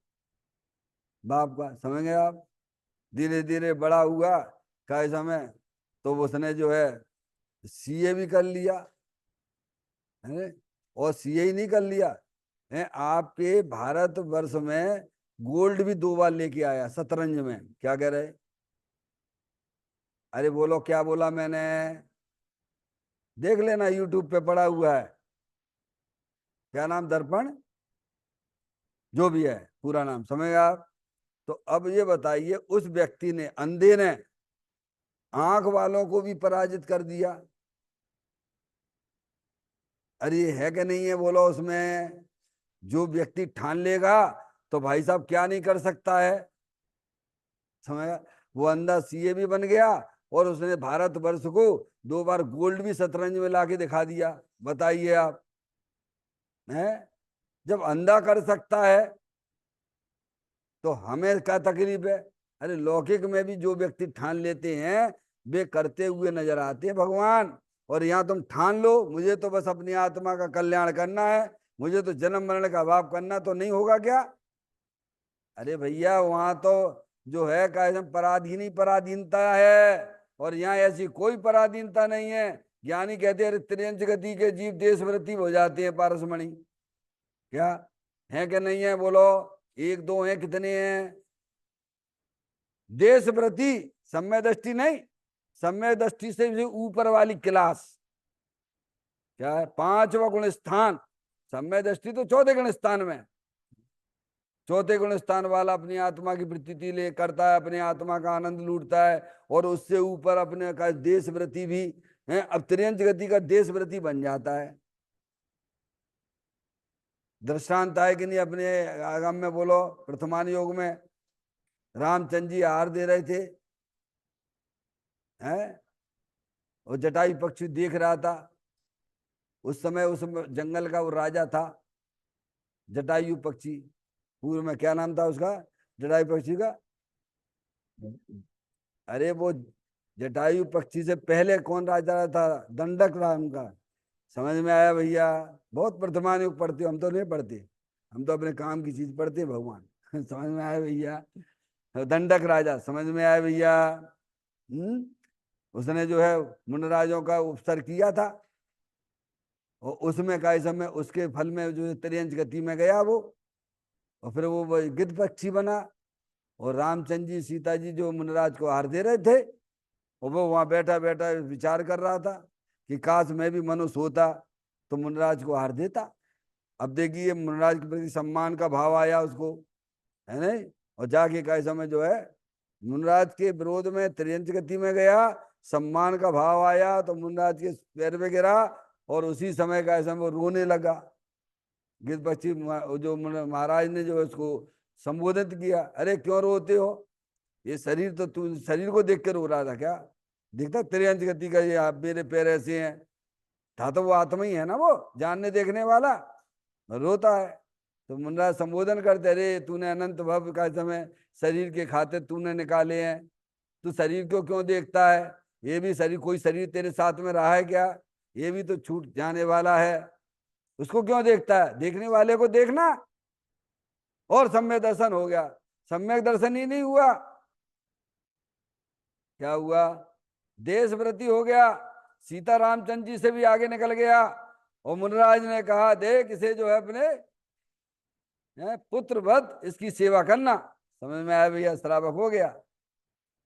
बाप का, समझ गए आप? धीरे धीरे बड़ा हुआ का समय, तो उसने जो है सीए भी कर लिया है। और सीए ही नहीं कर लिया है, आपके भारत वर्ष में गोल्ड भी 2 बार लेके आया शतरंज में। क्या कह रहे? अरे बोलो क्या बोला मैंने? देख लेना यूट्यूब पे पड़ा हुआ है। क्या नाम? दर्पण, जो भी है पूरा नाम, समझ आप? तो अब ये बताइए, उस व्यक्ति ने, अंधे ने, आंख वालों को भी पराजित कर दिया। अरे ये है कि नहीं है बोलो उसमें? जो व्यक्ति ठान लेगा तो भाई साहब क्या नहीं कर सकता है, समझ? वो अंधा सीए भी बन गया, और उसने भारत वर्ष को 2 बार गोल्ड भी शतरंज में लाके दिखा दिया। बताइए आप, हैं? जब अंधा कर सकता है तो हमें क्या तकलीफ है? अरे लौकिक में भी जो व्यक्ति ठान लेते हैं वे करते हुए नजर आते हैं भगवान। और यहाँ तुम ठान लो मुझे तो बस अपनी आत्मा का कल्याण करना है, मुझे तो जन्म मरण का अभाव करना, तो नहीं होगा क्या? अरे भैया वहां तो जो है पराधीनी पराधीनता है, और यहाँ ऐसी कोई पराधीनता नहीं है। ज्ञानी कहते हैं अरे त्रियंच गति के जीव देशव्रती हो जाते हैं पारसमणि। क्या है कि नहीं है बोलो? एक दो हैं, कितने हैं? देशव्रती, सम्य दृष्टि नहीं, सम्य दृष्टि से भी ऊपर वाली क्लास। क्या है? 5वां गुण स्थान। सम्य दृष्टि तो 4थे गुण स्थान में, 4थे गुण स्थान वाला अपनी आत्मा की प्रतीति ले करता है, अपने आत्मा का आनंद लूटता है, और उससे ऊपर अपने का देशव्रती भी है। अब त्रियंच गति का देशव्रती बन जाता है। दृष्टांत है कि नहीं अपने आगम में बोलो? प्रथमान योग में रामचंद्र जी आहार दे रहे थे, हैं, और जटायु पक्षी देख रहा था। उस समय उस जंगल का वो राजा था, जटायु पक्षी। पूर्व में क्या नाम था उसका, जटायु पक्षी का? अरे वो जटायु पक्षी से पहले कौन राजा था? दंडक राम का। समझ में आया भैया? बहुत वर्तमान युग पढ़ते हो, हम तो नहीं पढ़ते, हम तो अपने काम की चीज पढ़ते हैं भगवान। समझ में आया भैया? दंडक राजा, समझ में आया भैया? उसने जो है मुनराजों का उपसर किया था, और उसमें का समय उसके फल में जो त्रियंच गति में गया वो, और फिर वो गिद्ध पक्षी बना। और रामचंद्र जी सीता जी जो मुनराज को हार दे रहे थे, और वो वहां बैठा बैठा विचार कर रहा था कि काश मैं भी मनुष्य होता तो मुनराज को हार देता। अब देखिए मुनराज के प्रति सम्मान का भाव आया उसको, है नहीं, और जाके का समय जो है मुनराज के विरोध में त्रियंच गति में गया, सम्मान का भाव आया तो मुनराज के पैर पे गिरा, और उसी समय का समय वो रोने लगा। गिद्ध पक्षी जो महाराज ने जो उसको संबोधित किया, अरे क्यों रोते हो, ये शरीर तो तू शरीर को देख के रो रहा था क्या, दिखता त्रियंच गति का ये मेरे पैर ऐसे हैं, था तो वो आत्मा ही है ना, वो जानने देखने वाला, रोता है। तो मुनराज संबोधन करते, अरे तूने अनंत भव का समय शरीर के खाते तूने निकाले हैं, तू शरीर को क्यों देखता है, ये भी शरीर, कोई शरीर तेरे साथ में रहा है क्या, ये भी तो छूट जाने वाला है, उसको क्यों देखता है, देखने वाले को देखना। और सम्यक दर्शन हो गया, सम्यक दर्शन ही नहीं हुआ, क्या हुआ, देशव्रति हो गया, सीता रामचंद्र जी से भी आगे निकल गया। और मुनराज ने कहा देख इसे जो है अपने पुत्र वध इसकी सेवा करना। समझ में आया भैया, श्रावक हो गया।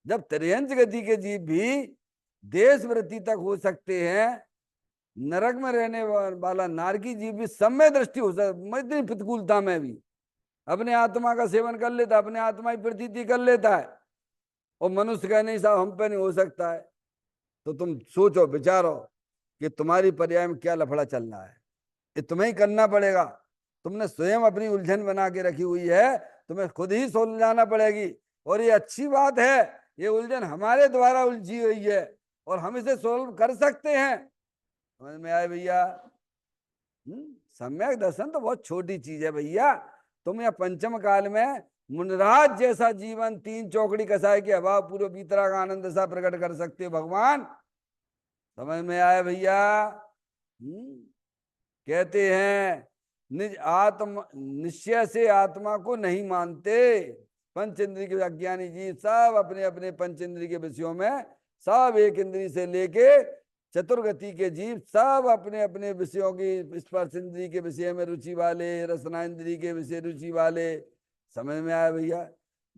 जब त्रियंच गति के जीव भी देशव्रति तक हो सकते हैं, नरक में रहने वाला नारकी जीव भी सम्यक दृष्टि हो सकता, इतनी प्रतिकूलता में भी अपने आत्मा का सेवन कर लेता, अपने आत्मा की प्रतीति कर लेता है, और मनुष्य का नहीं साहब हम पे नहीं हो सकता है। तो तुम सोचो विचारो कि तुम्हारी पर्याय में क्या लफड़ा चल रहा है, ये तुम्हें ही करना पड़ेगा। तुमने स्वयं अपनी उलझन बना के रखी हुई है, तुम्हें खुद ही सुलझाना पड़ेगी। और ये अच्छी बात है, ये उलझन हमारे द्वारा उलझी हुई है और हम इसे सोल्व कर सकते हैं। समझ में आए भैया? सम्यक दर्शन तो बहुत छोटी चीज है भैया। तुम या पंचम काल में मुनराज जैसा जीवन तीन चौकड़ी कसाई के अभाव पूर्व भीतरा का आनंद सा प्रकट कर सकते हो भगवान। समझ में आया भैया? कहते हैं निज आत्म निश्चय से आत्मा को नहीं मानते। पंच इंद्रिय के अज्ञानी जीव सब अपने अपने पंच इंद्रिय के विषयों में, सब एक इंद्रिय से लेके चतुर्गति के जीव सब अपने अपने विषयों की, स्पर्श इंद्रिय के विषय में रुचि वाले, रसना इंद्रिय के विषय रुचि वाले। समझ में आया भैया?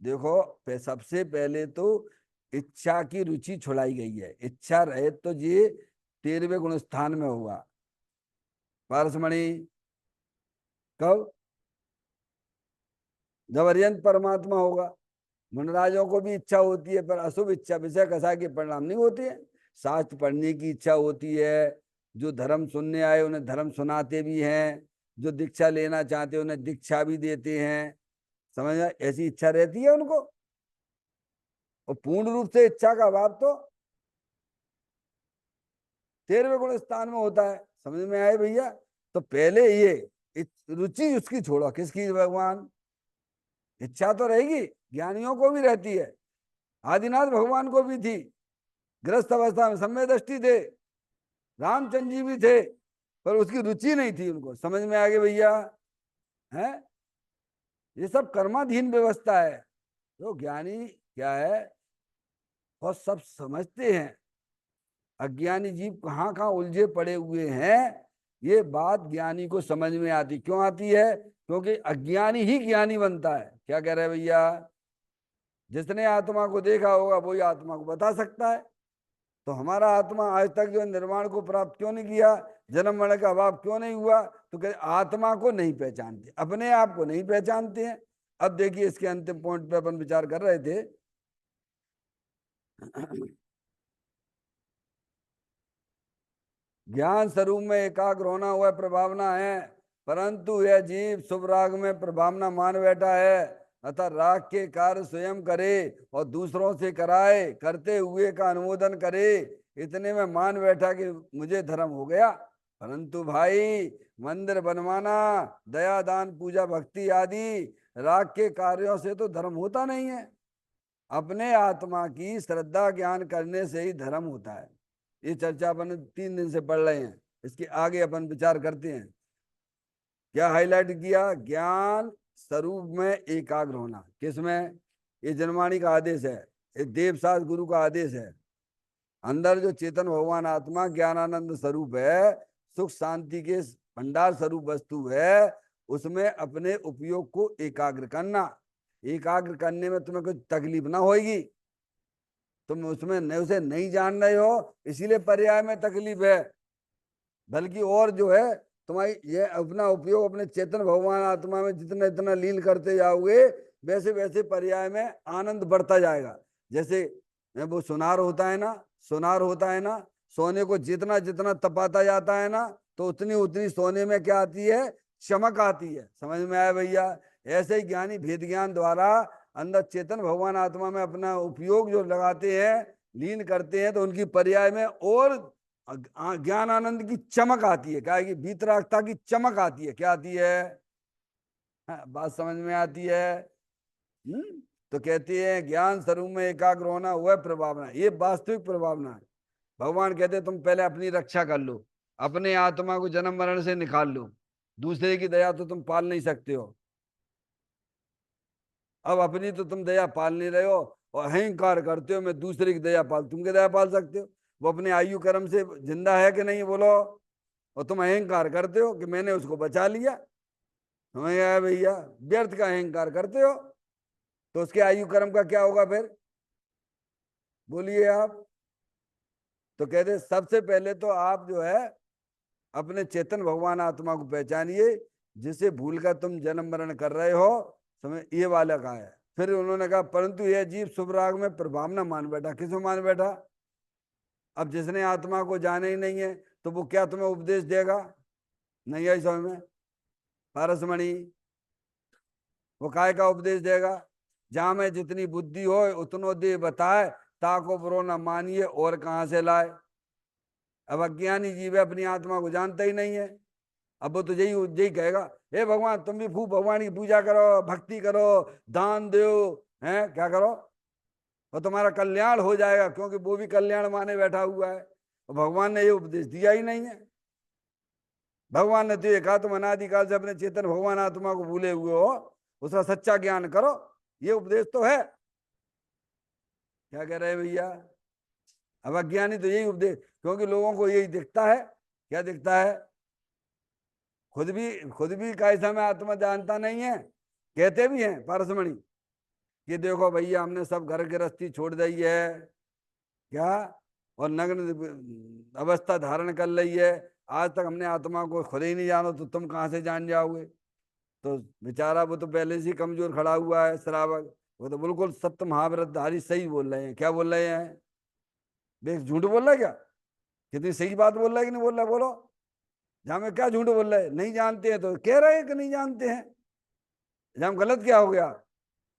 देखो सबसे पहले तो इच्छा की रुचि छुड़ाई गई है। इच्छा रहे तो ये 13वें गुण स्थान में हुआ। पारसमणि कब? जब अर्यंत परमात्मा होगा। मुनराजों को भी इच्छा होती है, पर अशुभ इच्छा, विषय कसा के परिणाम नहीं होती है। शास्त्र पढ़ने की इच्छा होती है, जो धर्म सुनने आए उन्हें धर्म सुनाते भी हैं, जो दीक्षा लेना चाहते हैं उन्हें दीक्षा भी देते हैं। समझ में? ऐसी इच्छा रहती है उनको। और पूर्ण रूप से इच्छा का अभाव तो 13वें गुण स्थान में होता है। समझ में आए भैया? तो पहले ये रुचि उसकी छोड़ो, किसकी? भगवान। इच्छा तो रहेगी, ज्ञानियों को भी रहती है, आदिनाथ भगवान को भी थी, ग्रस्त अवस्था में सम्यक दृष्टि थे, रामचंद्र जी भी थे, पर उसकी रुचि नहीं थी उनको। समझ में आ गए भैया? है ये सब कर्माधीन व्यवस्था है। तो ज्ञानी क्या है, और सब समझते हैं। अज्ञानी जीव कहाँ कहाँ उलझे पड़े हुए हैं, ये बात ज्ञानी को समझ में आती। क्यों आती है? क्योंकि अज्ञानी ही ज्ञानी बनता है। क्या कह रहे हैं भैया? जिसने आत्मा को देखा होगा वही आत्मा को बता सकता है। तो हमारा आत्मा आज तक जो निर्वाण को प्राप्त क्यों नहीं किया, जन्म मरण का अभाव क्यों नहीं हुआ? तो कहते आत्मा को नहीं पहचानते, अपने आप को नहीं पहचानते हैं। अब देखिए इसके अंतिम पॉइंट पे अपन विचार कर रहे थे। ज्ञान स्वरूप में एकाग्र होना हुआ प्रभावना है, परंतु यह जीव शुभ राग में प्रभावना मान बैठा है। अतः राग के कार्य स्वयं करे और दूसरों से कराए, करते हुए का अनुमोदन करे, इतने में मान बैठा कि मुझे धर्म हो गया। परंतु भाई मंदिर बनवाना, दया दान पूजा भक्ति आदि राग के कार्यों से तो धर्म होता नहीं है। अपने आत्मा की श्रद्धा ज्ञान करने से ही धर्म होता है। ये चर्चा अपन 3 दिन से पढ़ रहे हैं, इसके आगे अपन विचार करते हैं। क्या हाईलाइट किया? ज्ञान स्वरूप में एकाग्र होना। किसमें? ये जनवाणी का आदेश है, ये देवसास गुरु का आदेश है। अंदर जो चेतन भगवान आत्मा ज्ञानानंद स्वरूप है, सुख शांति के भंडार स्वरूप वस्तु है, उसमें अपने उपयोग को एकाग्र करना। एकाग्र करने में तुम्हें कुछ तकलीफ ना होगी, तुम उसमें नहीं, उसे नहीं जान रहे हो, इसीलिए पर्याय में तकलीफ है। बल्कि और जो है तुम्हारी ये अपना उपयोग अपने चेतन भगवान आत्मा में जितना जितना लीन करते जाओगे, वैसे वैसे पर्याय में आनंद बढ़ता जाएगा। जैसे वो सुनार होता है ना, सुनार होता है ना, सोने को जितना जितना तपाता जाता है ना, तो उतनी उतनी सोने में क्या आती है, चमक आती है। समझ में आया भैया? ऐसे ही ज्ञानी भेद ज्ञान द्वारा अंदर चेतन भगवान आत्मा में अपना उपयोग जो लगाते हैं, लीन करते हैं, तो उनकी पर्याय में और ज्ञान आनंद की चमक आती है। क्या है कि वीतरागता की चमक आती है। क्या आती है? हाँ, बात समझ में आती है? तो कहते हैं ज्ञान स्वरूप में एकाग्र होना वह प्रभावना, ये वास्तविक प्रभावना है। भगवान कहते हैं तुम पहले अपनी रक्षा कर लो, अपने आत्मा को जन्म मरण से निकाल लो, दूसरे की दया तो तुम पाल नहीं सकते हो। अब अपनी तो तुम दया पाल नहीं रहे हो और अहंकार करते हो मैं दूसरे की दया पाल, तुम की दया पाल सकते हो? वो अपने आयु कर्म से जिंदा है कि नहीं, बोलो? और तुम अहंकार करते हो कि मैंने उसको बचा लिया। समझ आया भैया? व्यर्थ का अहंकार करते हो, तो उसके आयु कर्म का क्या होगा फिर? बोलिए आप। तो कहते सबसे पहले तो आप जो है अपने चेतन भगवान आत्मा को पहचानिए, जिसे भूल कर तुम जन्म मरण कर रहे हो। समझ, ये वाला कहा है। फिर उन्होंने कहा परंतु यह जीव शुभ राग में प्रभावना मान बैठा। किसमें मान बैठा? अब जिसने आत्मा को जाने ही नहीं है, तो वो क्या तुम्हें उपदेश देगा? नहीं आई समझ में? पारसमणि, वो काय का उपदेश देगा? जहां में जितनी बुद्धि हो उतनो दे बताए, ताको बुरो न मानिए और कहां से लाए। अब अज्ञानी जीव है, अपनी आत्मा को जानता ही नहीं है। अब वो तो यही यही कहेगा, हे भगवान तुम भी खूब भगवान की पूजा करो, भक्ति करो, दान दो, हैं क्या करो, और तुम्हारा कल्याण हो जाएगा, क्योंकि वो भी कल्याण माने बैठा हुआ है। और भगवान ने ये उपदेश दिया ही नहीं है। भगवान ने तो ये कहा तुम अनादिकाल से अपने चेतन भगवान आत्मा को भूले हुए हो, उसका सच्चा ज्ञान करो। ये उपदेश तो है। क्या कह रहे हैं भैया? अब अज्ञानी तो यही उपदेश, क्योंकि लोगों को यही दिखता है। क्या दिखता है? खुद भी कैसा में आत्मा जानता नहीं है। कहते भी हैं पारसमणि कि देखो भैया हमने सब घर गृहस्थी छोड़ दी है, क्या, और नग्न अवस्था धारण कर ली है, आज तक हमने आत्मा को खुद ही नहीं जानो, तो तुम कहां से जान जाओगे? तो बेचारा वो तो पहले से ही कमजोर खड़ा हुआ है श्रावक। वो तो बिल्कुल सत्य महाव्रतधारी सही बोल रहे हैं। क्या बोल रहे हैं? देख झूठ बोल रहा है क्या? कितनी सही बात बोल रहा है कि नहीं बोल रहा है, बोलो? जहां में क्या झूठ बोल रहे हैं? नहीं जानते हैं तो कह रहे हैं कि नहीं जानते हैं। जहां गलत क्या हो गया?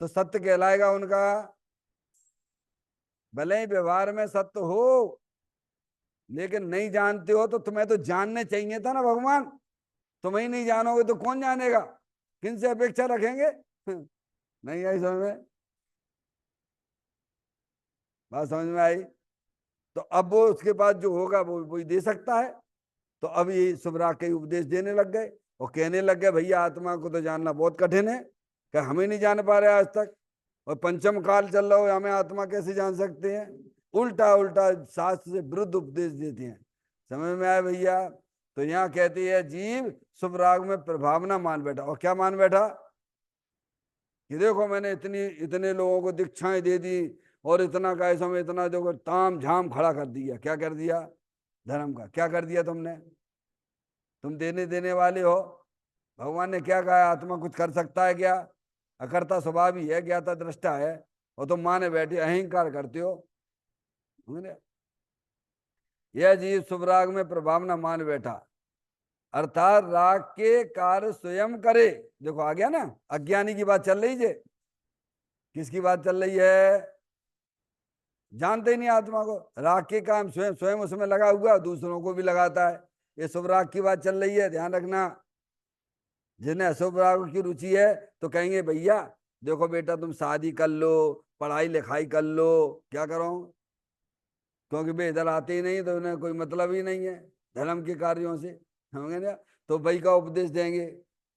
तो सत्य कहलाएगा उनका। भले ही व्यवहार में सत्य हो, लेकिन नहीं जानते हो तो तुम्हें तो जानने चाहिए था ना भगवान। तुम ही नहीं जानोगे तो कौन जानेगा? किन से अपेक्षा रखेंगे? नहीं आई समझ में? बात समझ में आई? तो अब वो उसके बाद जो होगा वो वही दे सकता है। तो अब ये सुभरा के उपदेश देने लग गए और कहने लग गए भैया आत्मा को तो जानना बहुत कठिन है, क्या हमें नहीं जान पा रहे आज तक? और पंचम काल चल रहा हो, हमें आत्मा कैसे जान सकते हैं? उल्टा उल्टा शास्त्र से विरुद्ध उपदेश देते हैं। समझ में आया भैया? तो यहाँ कहती है जीव शुभ राग में प्रभावना मान बैठा। और क्या मान बैठा? कि देखो मैंने इतनी इतने लोगों को दीक्षाएं दे दी, और इतना का समय इतना जो ताम झाम खड़ा कर दिया। क्या कर दिया? धर्म का क्या कर दिया तुमने? तुम देने देने वाले हो। भगवान ने क्या कहा? आत्मा कुछ कर सकता है क्या? अकर्ता स्वभाव ही है, ज्ञाता दृष्टा है, और तुम माने बैठे अहंकार करते हो। यह जीव शुभ राग में प्रभावना मान बैठा, अर्थात राग के कार्य स्वयं करे। देखो आ गया ना, अज्ञानी की बात चल रही है। किसकी बात चल रही है? जानते ही नहीं आत्मा को, राग के काम स्वयं स्वयं उसमें लगा हुआ, दूसरों को भी लगाता है। ये शुभ राग की बात चल रही है, ध्यान रखना। जिन्हें अशुभ राग की रुचि है तो कहेंगे भैया देखो बेटा तुम शादी कर लो, पढ़ाई लिखाई कर लो, क्या करो, क्योंकि वे इधर आते ही नहीं तो उन्हें कोई मतलब ही नहीं है धर्म के कार्यों से। समझे ना? तो भाई का उपदेश देंगे,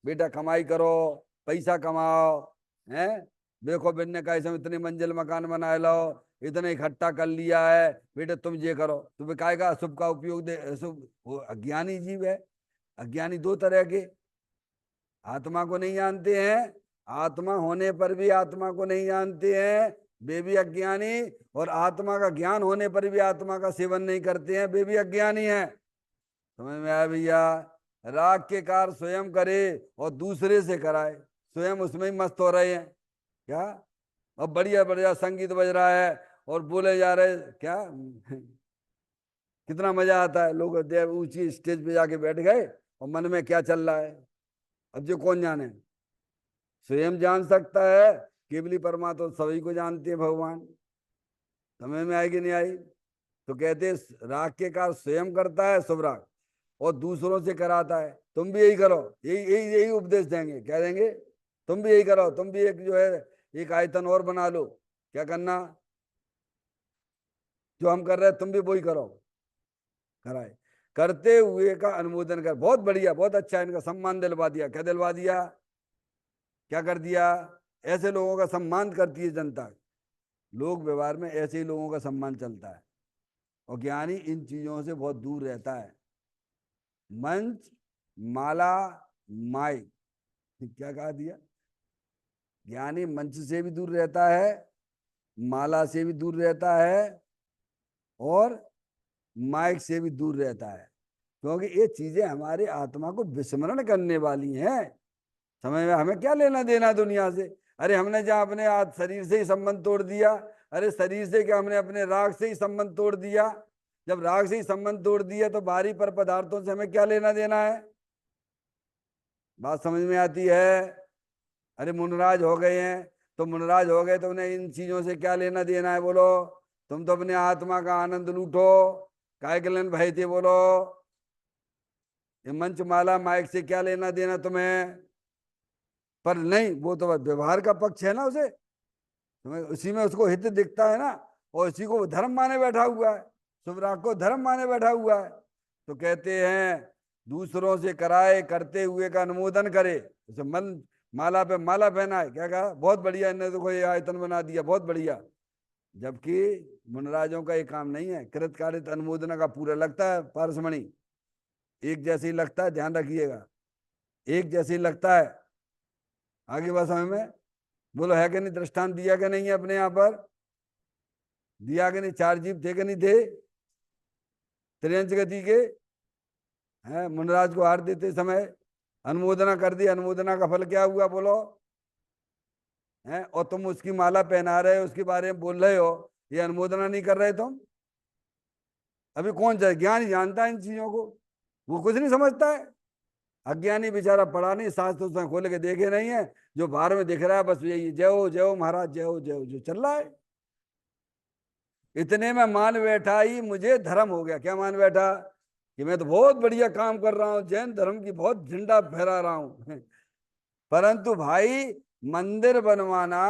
बेटा कमाई करो, पैसा कमाओ, हैं, देखो बिन्ने का इसमें इतनी मंजिल मकान बनाए लो, इतने इकट्ठा कर लिया है, बेटा तुम ये करो। तो वे काय का अशुभ का उपयोग दे, अशुभ, वो अज्ञानी जीव है। अज्ञानी दो तरह के, आत्मा को नहीं जानते हैं आत्मा होने पर भी आत्मा को नहीं जानते हैं, वे भी अज्ञानी। और आत्मा का ज्ञान होने पर भी आत्मा का सेवन नहीं करते हैं, वे भी अज्ञानी हैं। समझ में आया भैया? राग के कार्य स्वयं करे और दूसरे से कराए, स्वयं उसमें ही मस्त हो रहे हैं क्या? अब बढ़िया बढ़िया संगीत बज रहा है और बोले जा रहे क्या कितना मजा आता है। लोग देव ऊंची स्टेज पे जाके बैठ गए और मन में क्या चल रहा है, अब जो कौन जाने? स्वयं जान सकता है। केवली परमात्मा सभी को जानते हैं भगवान। समझ में आएगी नहीं आई? तो कहते राग के कार्य स्वयं करता है शुभ राग, और दूसरों से कराता है। तुम भी यही करो, यही यही यही उपदेश देंगे, क्या देंगे? तुम भी यही करो, तुम भी एक जो है एक आयतन और बना लो। क्या करना? जो हम कर रहे हैं तुम भी वही करो, कराए। करते हुए का अनुमोदन कर, बहुत बढ़िया, बहुत अच्छा, इनका सम्मान दिलवा दिया। क्या दिलवा दिया? क्या कर दिया? ऐसे लोगों का सम्मान करती है जनता। लोक व्यवहार में ऐसे ही लोगों का सम्मान चलता है। और ज्ञानी इन चीजों से बहुत दूर रहता है। मंच, माला, माइक, क्या कहा दिया? ज्ञानी मंच से भी दूर रहता है, माला से भी दूर रहता है, और माइक से भी दूर रहता है। क्योंकि ये चीजें हमारे आत्मा को विस्मरण करने वाली हैं। समझ में? हमें क्या लेना देना दुनिया से? अरे हमने जहां अपने आज शरीर से ही संबंध तोड़ दिया। अरे शरीर से क्या, हमने अपने राग से ही संबंध तोड़ दिया। जब राग से ही संबंध तोड़ दिया तो बाहरी पर पदार्थों से हमें क्या लेना देना है? बात समझ में आती है? अरे मुनराज हो गए हैं, तो मुनराज हो गए तो उन्हें इन चीजों से क्या लेना देना है? बोलो। तुम तो अपने आत्मा का आनंद लूटो, काय के लिए भाई थे? बोलो। ये मंच, माला, माइक से क्या लेना देना तुम्हें? पर नहीं, वो तो व्यवहार का पक्ष है ना, उसे तुम्हें उसी में उसको हित दिखता है ना, और उसी को धर्म माने बैठा हुआ है, शुभ राग को धर्म माने बैठा हुआ है। तो कहते हैं दूसरों से कराए, करते हुए का अनुमोदन करे। उसे मन माला पे माला पहनाए। क्या कहा? बहुत बढ़िया, इन्हें देखो ये आयतन बना दिया, बहुत बढ़िया। जबकि मुनराजों का ये काम नहीं है। कृत कारित अनुमोदन का पूरा लगता है पारसमणि, एक जैसे ही लगता है, ध्यान रखिएगा, एक जैसे ही लगता है। आगे बात समझ में? बोलो, है कि नहीं? दृष्टांत दिया कि नहीं है अपने यहाँ पर? दिया कि नहीं? चार जीव थे कि नहीं थे? त्रियंच गति के हैं, मुनराज को हार देते समय अनुमोदना कर दी। अनुमोदना का फल क्या हुआ? बोलो। हैं, और तुम उसकी माला पहना रहे हो, उसके बारे में बोल रहे हो, ये अनुमोदना नहीं कर रहे तुम? अभी कौन जाए? ज्ञानी जानता है इन चीजों को, वो कुछ नहीं समझता है। अज्ञानी बेचारा पढ़ा नहीं, शास्त्र उसने खोल के देखे नहीं है। जो बाहर में दिख रहा है बस यही, जय हो जय हो महाराज, जय हो जय हो, जो चल रहा है। इतने में मान बैठा ही मुझे धर्म हो गया। क्या मान बैठा? कि मैं तो बहुत बढ़िया काम कर रहा हूं, जैन धर्म की बहुत झंडा फहरा रहा हूं। परंतु भाई, मंदिर बनवाना,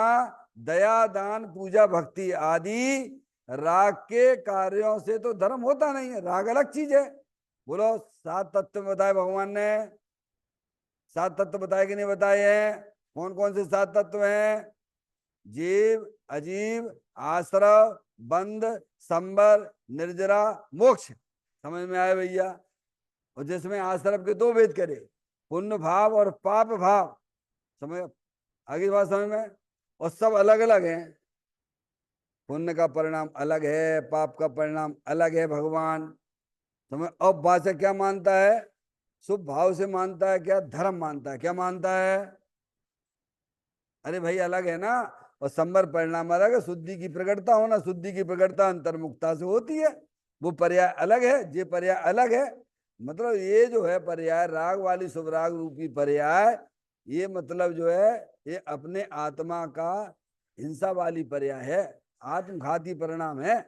दया दान पूजा भक्ति आदि राग के कार्यों से तो धर्म होता नहीं है। राग अलग चीज है। बोलो, सात तत्व बताए भगवान ने? सात तत्व बताए कि नहीं बताए हैं? कौन कौन से सात तत्व हैं? जीव, अजीव, आश्रव, बंध, संबर, निर्जरा, मोक्ष। समझ में आए भैया? और जिसमें आश्रव के दो भेद करे, पुण्य भाव और पाप भाव। समझ? आगे बात समझ में? और सब अलग अलग हैं। पुण्य का परिणाम अलग है, पाप का परिणाम अलग है भगवान। समझ? अब बात से क्या मानता है? शुभ भाव से मानता है क्या? धर्म मानता है? क्या मानता है? अरे भाई अलग है ना। और संबर परिणाम अलग है। शुद्धि की प्रकटता होना, शुद्धि की प्रकटता अंतर्मुखता से होती है। वो पर्याय अलग है, ये पर्याय अलग है। मतलब ये जो है पर्याय, राग वाली शुभ राग रूपी पर्याय, ये मतलब जो है ये अपने आत्मा का हिंसा वाली पर्याय है, आत्मघाती परिणाम है।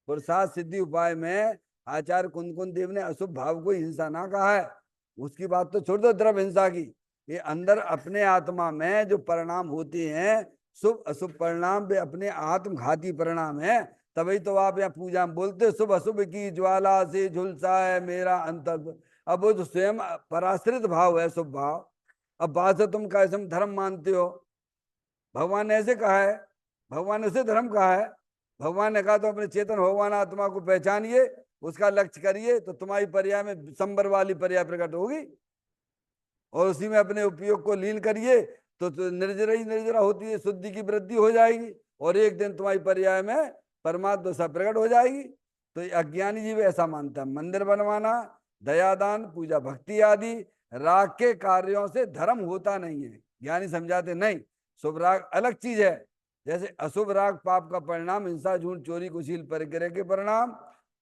पुरुषार्थ सिद्धि उपाय में आचार्य कुंदकुंद देव ने अशुभ भाव को हिंसा ना कहा है। उसकी बात तो छोड़ दो, द्रव हिंसा की। ये अंदर अपने आत्मा में जो परिणाम होते हैं, शुभ अशुभ परिणाम, वे अपने आत्मघाती परिणाम है। तभी तो आप यहाँ पूजा में बोलते, शुभ अशुभ की ज्वाला से झुलसा है मेरा अंतर। अब वो जो स्वयं पराश्रित भाव है, शुभ भाव। अब बात से तुम कैसे धर्म मानते हो? भगवान ने ऐसे कहा है, भगवान ने उसे धर्म कहा है। भगवान ने कहा तो अपने चेतन भगवान आत्मा को पहचानिए, उसका लक्ष्य करिए, तो तुम्हारी पर्याय में संबर वाली पर्याय प्रकट होगी, और उसी में अपने उपयोग को लीन करिए। तो निर्जरा ही निर्जरा होती है, शुद्धि की वृद्धि हो जाएगी और एक दिन तुम्हारी पर्याय में परमात्मा दशा प्रकट हो जाएगी। तो ये अज्ञानी जीव ऐसा मानता है मंदिर बनवाना, दयादान, पूजा भक्ति आदि राग के कार्यों से धर्म होता नहीं है। ज्ञानी समझाते नहीं, शुभ राग अलग चीज है। जैसे अशुभ राग पाप का परिणाम, हिंसा, झूठ, चोरी, कुशील, परिग्रह के परिणाम,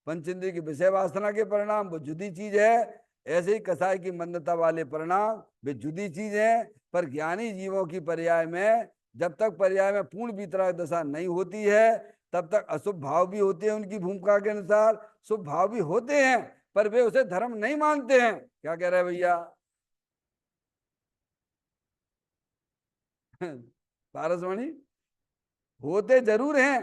पंचेंद्रिय की विषय वासना के परिणाम, वो जुदी चीज है। ऐसे ही कसाई की मंदता वाले परिणाम वे जुदी चीज है। पर ज्ञानी जीवों की पर्याय में, जब तक पर्याय में पूर्ण वितराग दशा नहीं होती है, तब तक अशुभ भाव भी होते हैं उनकी भूमिका के अनुसार, शुभ भाव भी होते हैं, पर वे उसे धर्म नहीं मानते हैं। क्या कह रहे हैं भैया? पारसमणि, होते जरूर हैं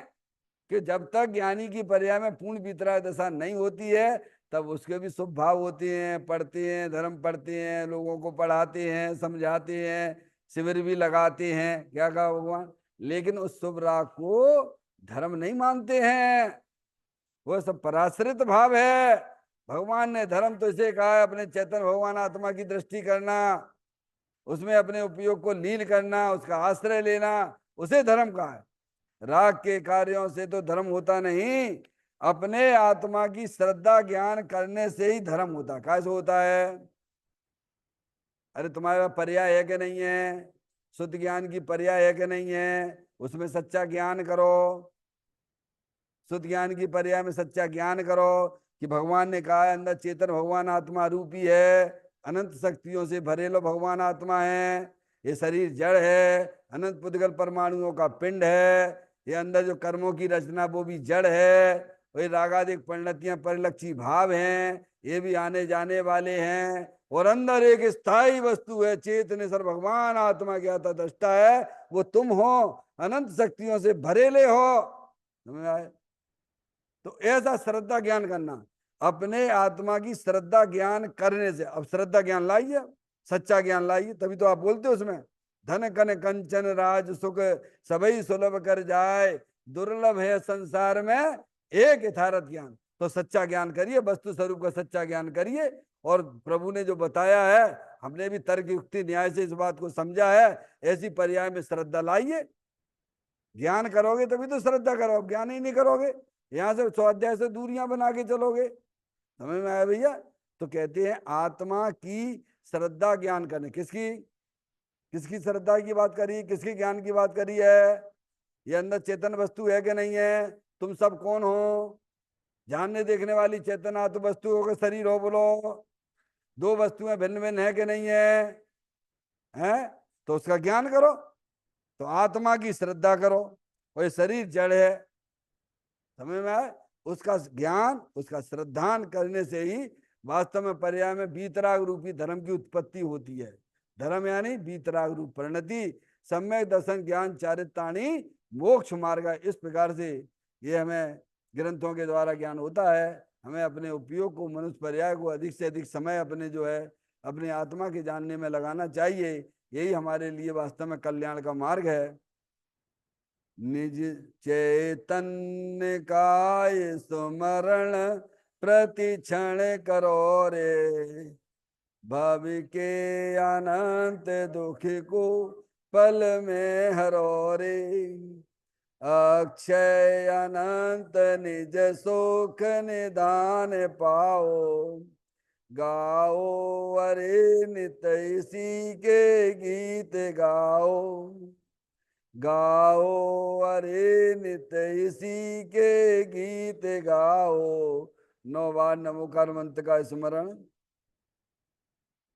कि जब तक ज्ञानी की पर्याय में पूर्ण वितराग दशा नहीं होती है, तब उसके भी शुभ भाव होते हैं, पढ़ते हैं, धर्म पढ़ते हैं, लोगों को पढ़ाते हैं, समझाते हैं, शिविर भी लगाते हैं। क्या कहा भगवान? लेकिन उस शुभ राग को धर्म नहीं मानते हैं, वो सब पराश्रित भाव है। भगवान ने धर्म तो इसे कहा है अपने चैतन्य भगवान आत्मा की दृष्टि करना, उसमें अपने उपयोग को लीन करना, उसका आश्रय लेना, उसे धर्म कहा है। राग के कार्यों से तो धर्म होता नहीं, अपने आत्मा की श्रद्धा ज्ञान करने से ही धर्म होता है। कैसे होता है? अरे तुम्हारे पास पर्याय है कि नहीं है? शुद्ध ज्ञान की पर्याय है कि नहीं है? उसमें सच्चा ज्ञान करो, शुद्ध ज्ञान की पर्याय में सच्चा ज्ञान करो कि भगवान ने कहा है अंदर चेतन भगवान आत्मा रूपी है, अनंत शक्तियों से भरे लो भगवान आत्मा है, ये शरीर जड़ है, अनंत पुद्गल परमाणुओं का पिंड है, ये अंदर जो कर्मों की रचना वो भी जड़ है, वही रागादिक परिणतियां परिलक्षी भाव हैं, ये भी आने जाने वाले हैं, और अंदर एक स्थायी वस्तु है चेतनेश्वर भगवान आत्मा ज्ञाता दृष्टा है, वो तुम हो, अनंत शक्तियों से भरेले हो। समझ आए? तो ऐसा श्रद्धा ज्ञान करना, अपने आत्मा की श्रद्धा ज्ञान करने से। अब श्रद्धा ज्ञान लाइए, सच्चा ज्ञान लाइए, तभी तो आप बोलते हो उसमें धन कन कंचन राज सुख सबई सुलभ कर जाए, दुर्लभ है संसार में एक यथार्थ ज्ञान। तो सच्चा ज्ञान करिए, वस्तु स्वरूप का सच्चा ज्ञान करिए, और प्रभु ने जो बताया है, हमने भी तर्क युक्ति न्याय से इस बात को समझा है, ऐसी पर्याय में श्रद्धा लाइए। ज्ञान करोगे तभी तो श्रद्धा करो, ज्ञान ही नहीं करोगे, यहां से स्वाध्याय से दूरियां बना के चलोगे। समझ में आया भैया? तो कहते हैं आत्मा की श्रद्धा ज्ञान करने। किसकी? किसकी श्रद्धा की बात करी, किसकी ज्ञान की बात करी है? ये अंदर चेतन वस्तु है कि नहीं है? तुम सब कौन हो? जानने देखने वाली चेतन आत्म वस्तु हो कि शरीर हो? बोलो, दो वस्तुएं भिन्न भिन्न है कि नहीं है? हैं? तो उसका ज्ञान करो, तो आत्मा की श्रद्धा करो, और ये शरीर जड़ है, समझ में आए? उसका ज्ञान, उसका श्रद्धान करने से ही वास्तव में पर्याय में बीतराग रूपी धर्म की उत्पत्ति होती है। धर्म यानी बीतराग रूप परिणति, सम्यक दर्शन ज्ञान चारिताणी मोक्ष मार्ग। इस प्रकार से ये हमें ग्रंथों के द्वारा ज्ञान होता है। हमें अपने उपयोग को, मनुष्य पर्याय को अधिक से अधिक समय अपने जो है अपने आत्मा के जानने में लगाना चाहिए। यही हमारे लिए वास्तव में कल्याण का मार्ग है। निज चैतन्य काय सुमरण प्रति क्षण करो रे, भव के अनंत दुख को पल में हरो रे, अक्षय अनंत निज सुख निदान पाओ, गाओ अरे नित इसी के गीत गाओ, गाओ अरे नित इसी के गीत गाओ। 9 बार नमोकार मंत्र का स्मरण।